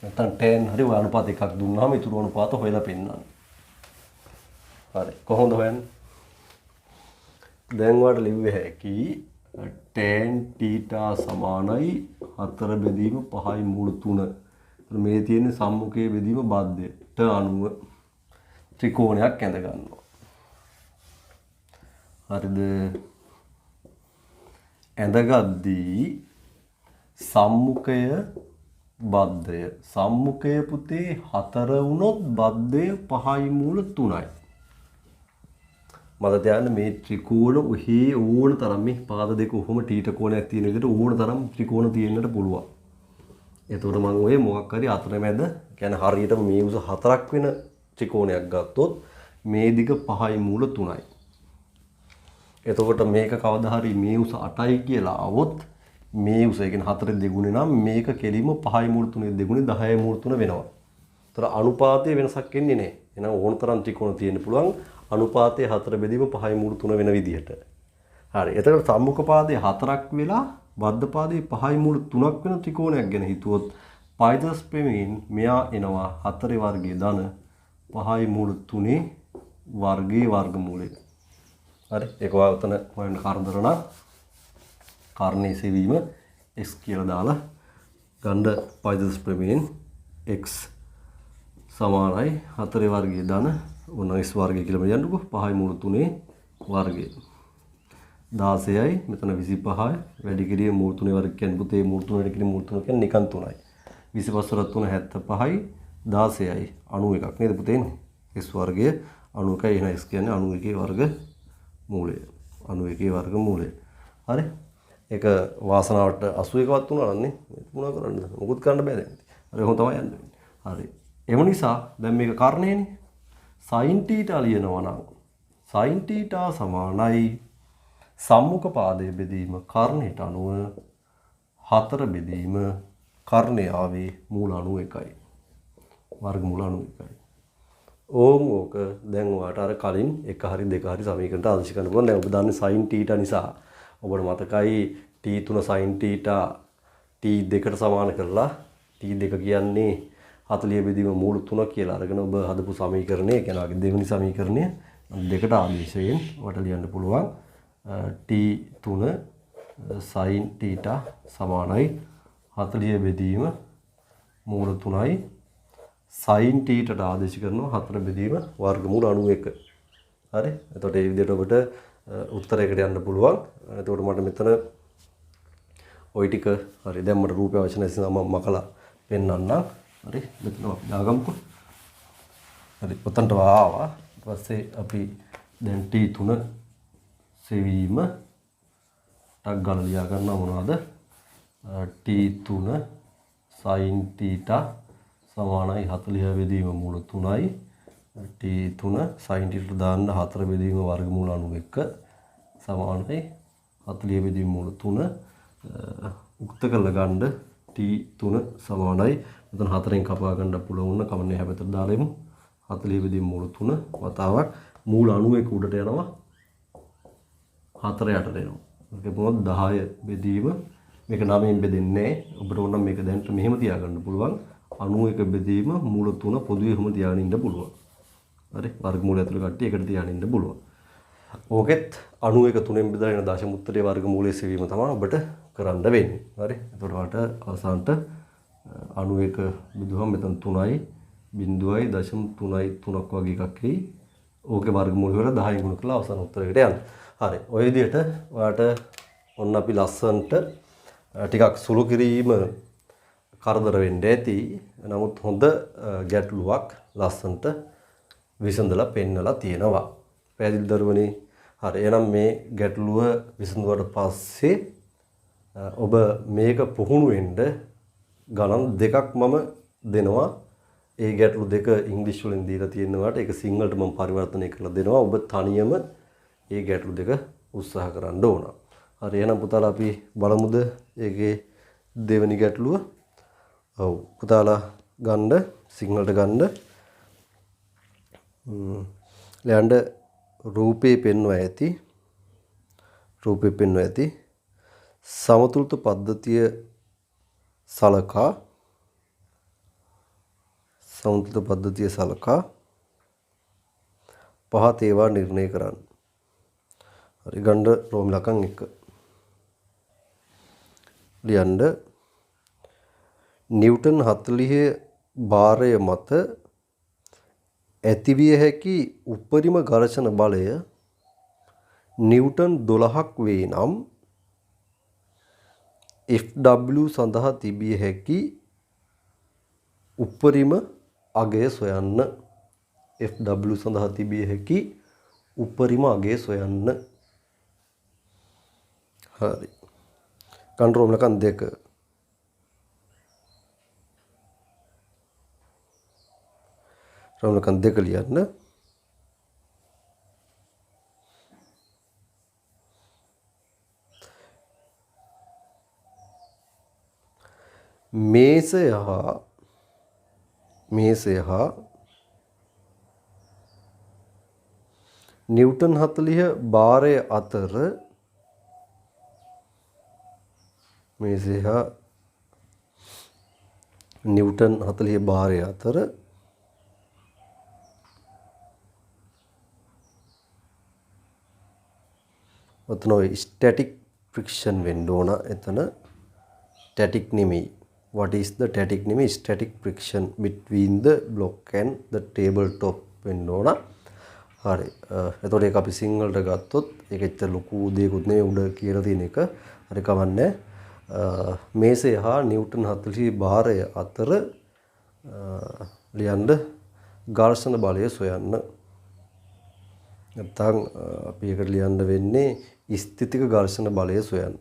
නැත්නම් tan හරි ඔය අනුපාත එකක් දුන්නාම ඊටු අනුපාත හොයලා පෙන්නන්න. හරි කොහොමද හොයන්නේ? දැන් ඔයාලට ලිව්වේ හැකි tan θ සමානයි 4 බෙදීම 5යි මූල 3. මේ තියෙන සම්මුඛයේ බෙදීම බද්ධයට අනුව ත්‍රිකෝණයක් ඇඳ ගන්නවා. හරිද? ඇඳගද්දී සම්මුඛය බද්ධය සම්මුඛය පුතේ 4 වුණොත් බද්ධය 5යි මූල 3යි. මම දැන් මේ ත්‍රිකෝණ ඔහි ඕන තරම් මේ පාද දෙක ඔහොම ටීට කෝණයක් තියෙන විදිහට ඕන තරම් ත්‍රිකෝණ තියෙන්නට පුළුවන්. එතකොට මම ඔය මොකක් හරි අතරමැද කියන්නේ හරියටම මේ උස 4ක් වෙන ත්‍රිකෝණයක් ගත්තොත් මේ දිග 5යි මූල 3යි. එතකොට මේක කවදා හරි මේ උස 8යි කියලා આવොත් මේ උස ඒ කියන්නේ 4 දෙගුණේ නම් මේක කෙලිම 5යි මූල 3 දෙගුණේ 10යි මූල 3 වෙනවා. ඒතර අනුපාතයේ වෙනසක් එන්නේ නැහැ. එහෙනම් ඕන තරම් ත්‍රිකෝණ තියෙන්න පුළුවන්. අනුපාතයේ 4 බෙදීම 5යි මූල 3 වෙන විදිහට. හරි. එතකොට සම්මුඛ පාදයේ 4ක් වෙලා බද්ධ පාදයේ 5යි මූල 3ක් වෙන ත්‍රිකෝණයක් ගැන හිතුවොත් පයිතස් පෙමින් මෙයා එනවා 4 වර්ගයේ ධන 5යි මූල 3 වර්ගයේ වර්ගමූලය. හරි. ඒක ඔතන හොයන්න කරදර නම් කාරණේ සෙවීම x කියලා දාලා ගන්න පයිතස් පෙමින් x සමානයි 4 වර්ගයේ ධන ඔන්න s වර්ගය කියලා මෙයන්කෝ 5යි මූල 3 වර්ගය 16යි මෙතන 25යි වැඩි කිරීම මූල 3 වර්ග කියන්නේ පුතේ මූල 3 වැඩි කිරීම මූල 3 කියන්නේ නිකන් 3යි 25 3 75යි 16යි 91ක් නේද පුතේ s වර්ගය 91යි එහෙනම් s කියන්නේ 91 වර්ග මූලය 91 වර්ග මූලය හරි ඒක වාසනාවට 81වත් වුණා නම් නේ මොනවා කරන්නද මොකුත් කරන්න බෑ දැන් හරි කොහොම තමයි යන්නේ හරි එම නිසා දැන් මේක කාරණේනේ sin θ ලියනවා නම් sin θ සමානයි සම්මුඛ පාදයේ බෙදීම කර්ණයට අනුව 4 බෙදීම කර්ණය ආවේ මූල 91යි වර්ගමූල 91යි ඕක දැන් ඔයාලට අර කලින් එක හරි දෙක හරි සමීකරණයට ආදර්ශ කරන්න පුළුවන් දැන් ඔබ දන්නේ sin θ නිසා ඔබට මතකයි t3 sin θ t2ට සමාන කරලා t2 කියන්නේ 40 බෙදීම මූල 3 කියලා අරගෙන ඔබ හදපු සමීකරණය කියන්නේ වගේ දෙවෙනි සමීකරණය දෙකට ආදේශයෙන් ඔයාලට ලියන්න පුළුවන් t3 sin θ සමානයි 40 බෙදීම මූල 3යි sin θට ආදේශ කරනවා 4 බෙදීම වර්ගමූල 91. හරි. එතකොට මේ විදිහට ඔබට උත්තරයකට යන්න පුළුවන්. එතකොට මට මෙතන ওই ටික හරි දැන් මට රූපය අවශ්‍ය නැති නිසා මම මකලා පෙන්නන්නම්. හරි මෙතන අපි දාගමුකෝ. හරි ඔතනට ආවා. ඊට පස්සේ අපි දැන් t3 සෙවීම ටක් ගාලා ලියා ගන්නවා මොනවද? t3 sin θ සමානයි 40 බෙදීම මූල 3යි t3 sin θ දාන්න 4 බෙදීම වර්ගමූල 91 සමානයි 40 බෙදීම මූල 3 උක්ත කරලා ගන්න t3 සමානයි මෙතන 4ෙන් කපා ගන්න පුළුවන් වුණ කමන්නේ හැබැයි දාලා එමු 40 බෙදීම මූල 3 වතාවක් මූල 91 උඩට යනවා 4 යටට එනවා ඒක මොකද 10 බෙදීම මේක 9ෙන් බෙදෙන්නේ නැහැ ඔබට ඕන නම් මේක දැන් මෙහෙම තියාගන්න පුළුවන් 91 බෙදීම මූල 3 පොදුවේ හැම තියාගෙන ඉන්න පුළුවන්. හරි වර්ගමූලය ඇතුළේ කට්ටිය එකට තියාගෙන ඉන්න පුළුවන්. ඕකෙත් 91 3ෙන් බෙදලා එන දශම උත්තරයේ වර්ගමූලයේ සෙවීම තමයි ඔබට කරන්න වෙන්නේ. හරි. එතකොට ඔයාලට අවසානට 91 බෙදුවම මෙතන 3යි 0.3ක් වගේ එකක් එයි. ඕකේ වර්ගමූලය වල 10න් ගුණ කරලා අවසාන උත්තරයකට යන්න. හරි. ওই විදිහට ඔයාලට ඔන්න අපි ලස්සන්ට ටිකක් සුළු කිරීම කරදර වෙන්න ඇති. නමුත් හොඳ ගැටලුවක් ලස්සන්ට විසඳලා පෙන්නලා තියෙනවා. පැහැදිලි දරුවනේ. හරි. එහෙනම් මේ ගැටලුව විසඳුවාට පස්සේ ඔබ මේක පුහුණු වෙන්න ගණන් දෙකක් මම දෙනවා. ඒ ගැටලු දෙක ඉංග්‍රීසි වලින් දීලා තියෙනවාට ඒක සිංහලට මම පරිවර්තනය කරලා දෙනවා. ඔබ තනියම ඒ ගැටලු දෙක උත්සාහ කරන්න ඕන. හරි. එහෙනම් පුතාලා අපි බලමුද ඒකේ දෙවෙනි ගැටලුව. ඔව් පුතාලා ගන්න සිංහලට ගන්න ලයන්ඩ රූපේ පෙන්වලා ඇති සමතුලිත පද්ධතිය සලකා සමතුලිත පද්ධතිය සලකා පහත ඒවා නිර්ණය කරන්න. හරි ගණ්ඩ රෝම ලකන් 1 ලියන්න නිව්ටන් 40 භාරය මත ඇතිවිය හැකි උපරිම ඝර්ෂණ බලය නිව්ටන් 12ක් වේ නම් FW සඳහා තිබිය හැකි උපරිම අගය සොයන්න. FW සඳහා තිබිය හැකි උපරිම අගය සොයන්න. හරි. කන්ට්‍රෝල් ලකන් 2 රෝම ලකන් 2 ලියන්න. මේසය හා නිව්ටන් 40 භාරය අතර මේසය හා නිව්ටන් 40 භාරය අතර ඔතන ඔය ස්ටැටික් ෆ්‍රික්ෂන් වෙන්න ඕන. එතන ස්ටැටික් නෙමෙයි. what is the static නෙමෙයි static friction between the block and the table top වෙන්න ඕන. හරි. එතකොට ඒක අපි සිංහලට ගත්තොත් ඒක ඇත්ත ලොකු දෙයක්වත් නෙමෙයි උඩ කියලා තියෙන එක. හරි කවන්නේ. මේසය හා නිව්ටන් 40 භාරය අතර ලියන්න ඝර්ෂණ බලය සොයන්න. නැත්නම් අපි ඒකට ලියන්න වෙන්නේ ස්ථිතික ඝර්ෂණ බලය සොයන්න.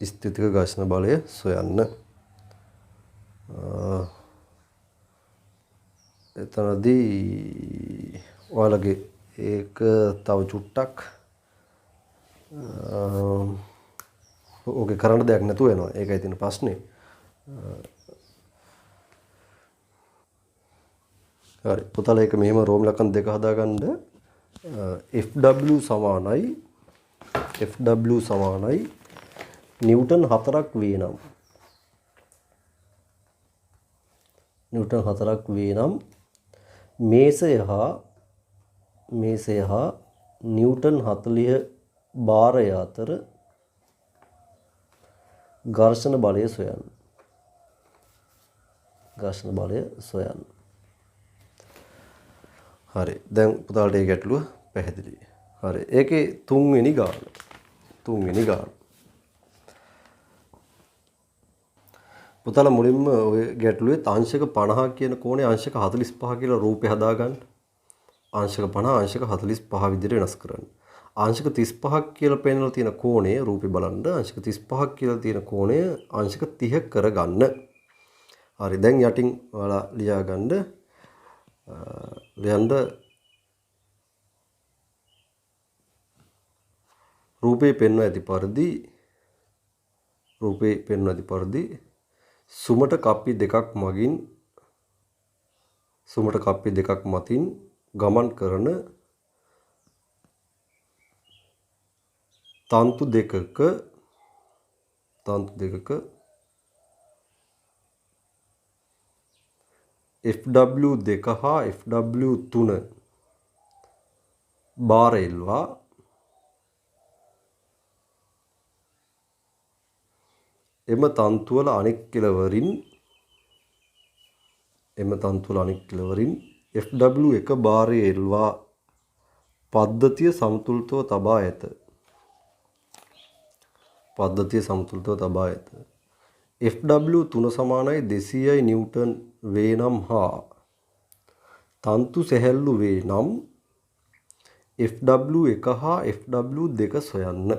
ස්ථිතික ඝර්ෂණ බලය සොයන්න. එතනදී ඔයාලගේ ඒක තව චුට්ටක් ඕකේ කරන්න දෙයක් නැතුව වෙනවා. ඒකයි තියෙන ප්‍රශ්නේ. හරි පුතාලා ඒක මෙහෙම රෝම ලකන් 2 හදාගන්න. FW සමානයි නිව්ටන් 4ක් වේ නම් මේසය හා නිව්ටන් 40 භාරය අතර ඝර්ෂණ බලය සොයන්න. හරි දැන් පුතාලට ඒ ගැටලුව පැහැදිලි. හරි ඒකේ තුන්වෙනි ගාන. පුතාලා මුලින්ම ඔය ගැටලුවේ අංශක 50 කියන කෝණේ අංශක 45 කියලා රූපය හදාගන්න. අංශක 50 අංශක 45 විදිහට වෙනස් කරන්න. අංශක 35ක් කියලා පෙන්නලා තියෙන කෝණය රූපේ බලන්න. අංශක 35ක් කියලා තියෙන කෝණය අංශක 30 කරගන්න. හරි දැන් යටින් ඔයාලා ලියා ගන්න. ලියන්න රූපේ පෙන්වන ඇති පරිදි සුමට කප්පි දෙකක් මතින් ගමන් කරන තන්තු දෙකක FW2 හා FW3 භාර එල්වා එම තන්තුවල අනෙක් කෙළවරින් FW1 භාරය එල්වා පද්ධතිය සමතුලිතව තබා ඇත. FW3 සමානයි 200යි නිව්ටන් වේ නම් හා තන්තු සැහැල්ලු වේ නම් FW1 හා FW2 සොයන්න.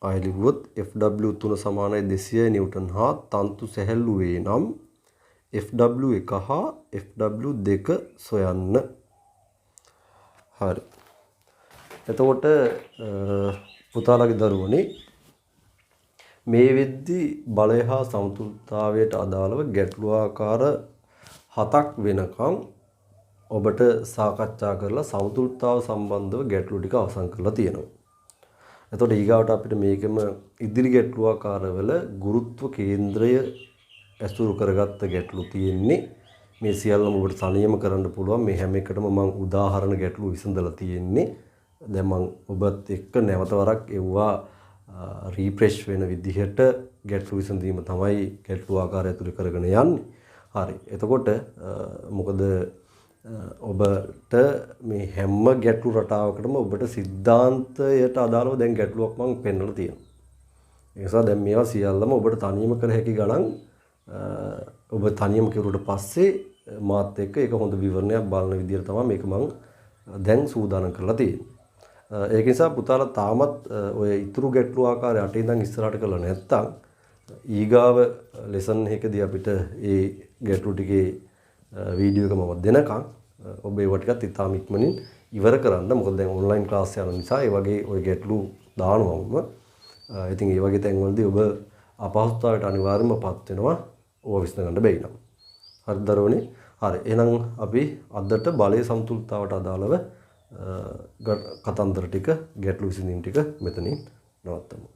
අයලිවුවොත් FW3 සමානයි 200යි නිව්ටන් හා තන්තු සැහැල්ලු වේ නම් FW1 හා FW2 සොයන්න. හරි. එතකොට පුතාලගේ දරුවනේ මේ වෙද්දී බලය හා සමතුලිතතාවයට අදාළව ගැටලුවාකාර 7ක් වෙනකම් ඔබට සාකච්ඡා කරලා සමතුලිතතාව සම්බන්ධව ගැටලු ටික අවසන් කරලා තියෙනවා. එතකොට ඊගාවට අපිට මේකෙම ඉදිරි ගැටළු ආකාරවල ගුරුත්ව කේන්ද්‍රය ඇසුරු කරගත්ත ගැටළු තියෙන්නේ. මේ සියල්ලම ඔබට තනියම කරන්න පුළුවන්. මේ හැම එකටම මම උදාහරණ ගැටළු විසඳලා තියෙන්නේ. දැන් මම ඔබත් එක්ක නැවත වරක් එවුවා රීෆ්‍රෙෂ් වෙන විදිහට ගැටළු විසඳීම තමයි ගැටළු ආකාරය ඇතුළේ කරගෙන යන්නේ. හරි. එතකොට මොකද ඔබට මේ හැම ගැටළු රටාවකටම ඔබට සිද්ධාන්තයට අදාළව දැන් ගැටලුවක් මම පෙන්වලා තියෙනවා. ඒ නිසා දැන් මේවා සියල්ලම ඔබට තනියම කර හැකි ගණන් ඔබ තනියම කෙරුවට පස්සේ මාත් එක්ක ඒක හොඳ විවරණයක් බලන විදිහට තමයි මේක මම දැන් සූදානම් කරලා තියෙන්නේ. ඒක නිසා පුතාලා තාමත් ඔය ඉතුරු ගැටළු ආකාරය අටේ ඉඳන් ඉස්සරහට කරලා නැත්තම් ඊගාව ලෙසන් එකදී අපිට ඒ ගැටළු ටිකේ වීඩියෝ එක මම දෙනකම් ඔබ ඒව ටිකත් ඉතාම ඉක්මනින් ඉවර කරන්න. මොකද දැන් ඔන්ලයින් ක්ලාස් යන නිසා ඒ වගේ ওই ගැටළු දානවම ඉතින් ඒ වගේ තැන්වලදී ඔබ අපහසුතාවයට අනිවාර්යයෙන්මපත් වෙනවා ඕව විසඳගන්න බැරි නම්. හරි දරුවනේ. හරි. එහෙනම් අපි අදට බලයේ සමතුලිතතාවට අදාළව කතන්දර ටික ගැටළු විසඳීම් ටික මෙතනින් නවත්තමු.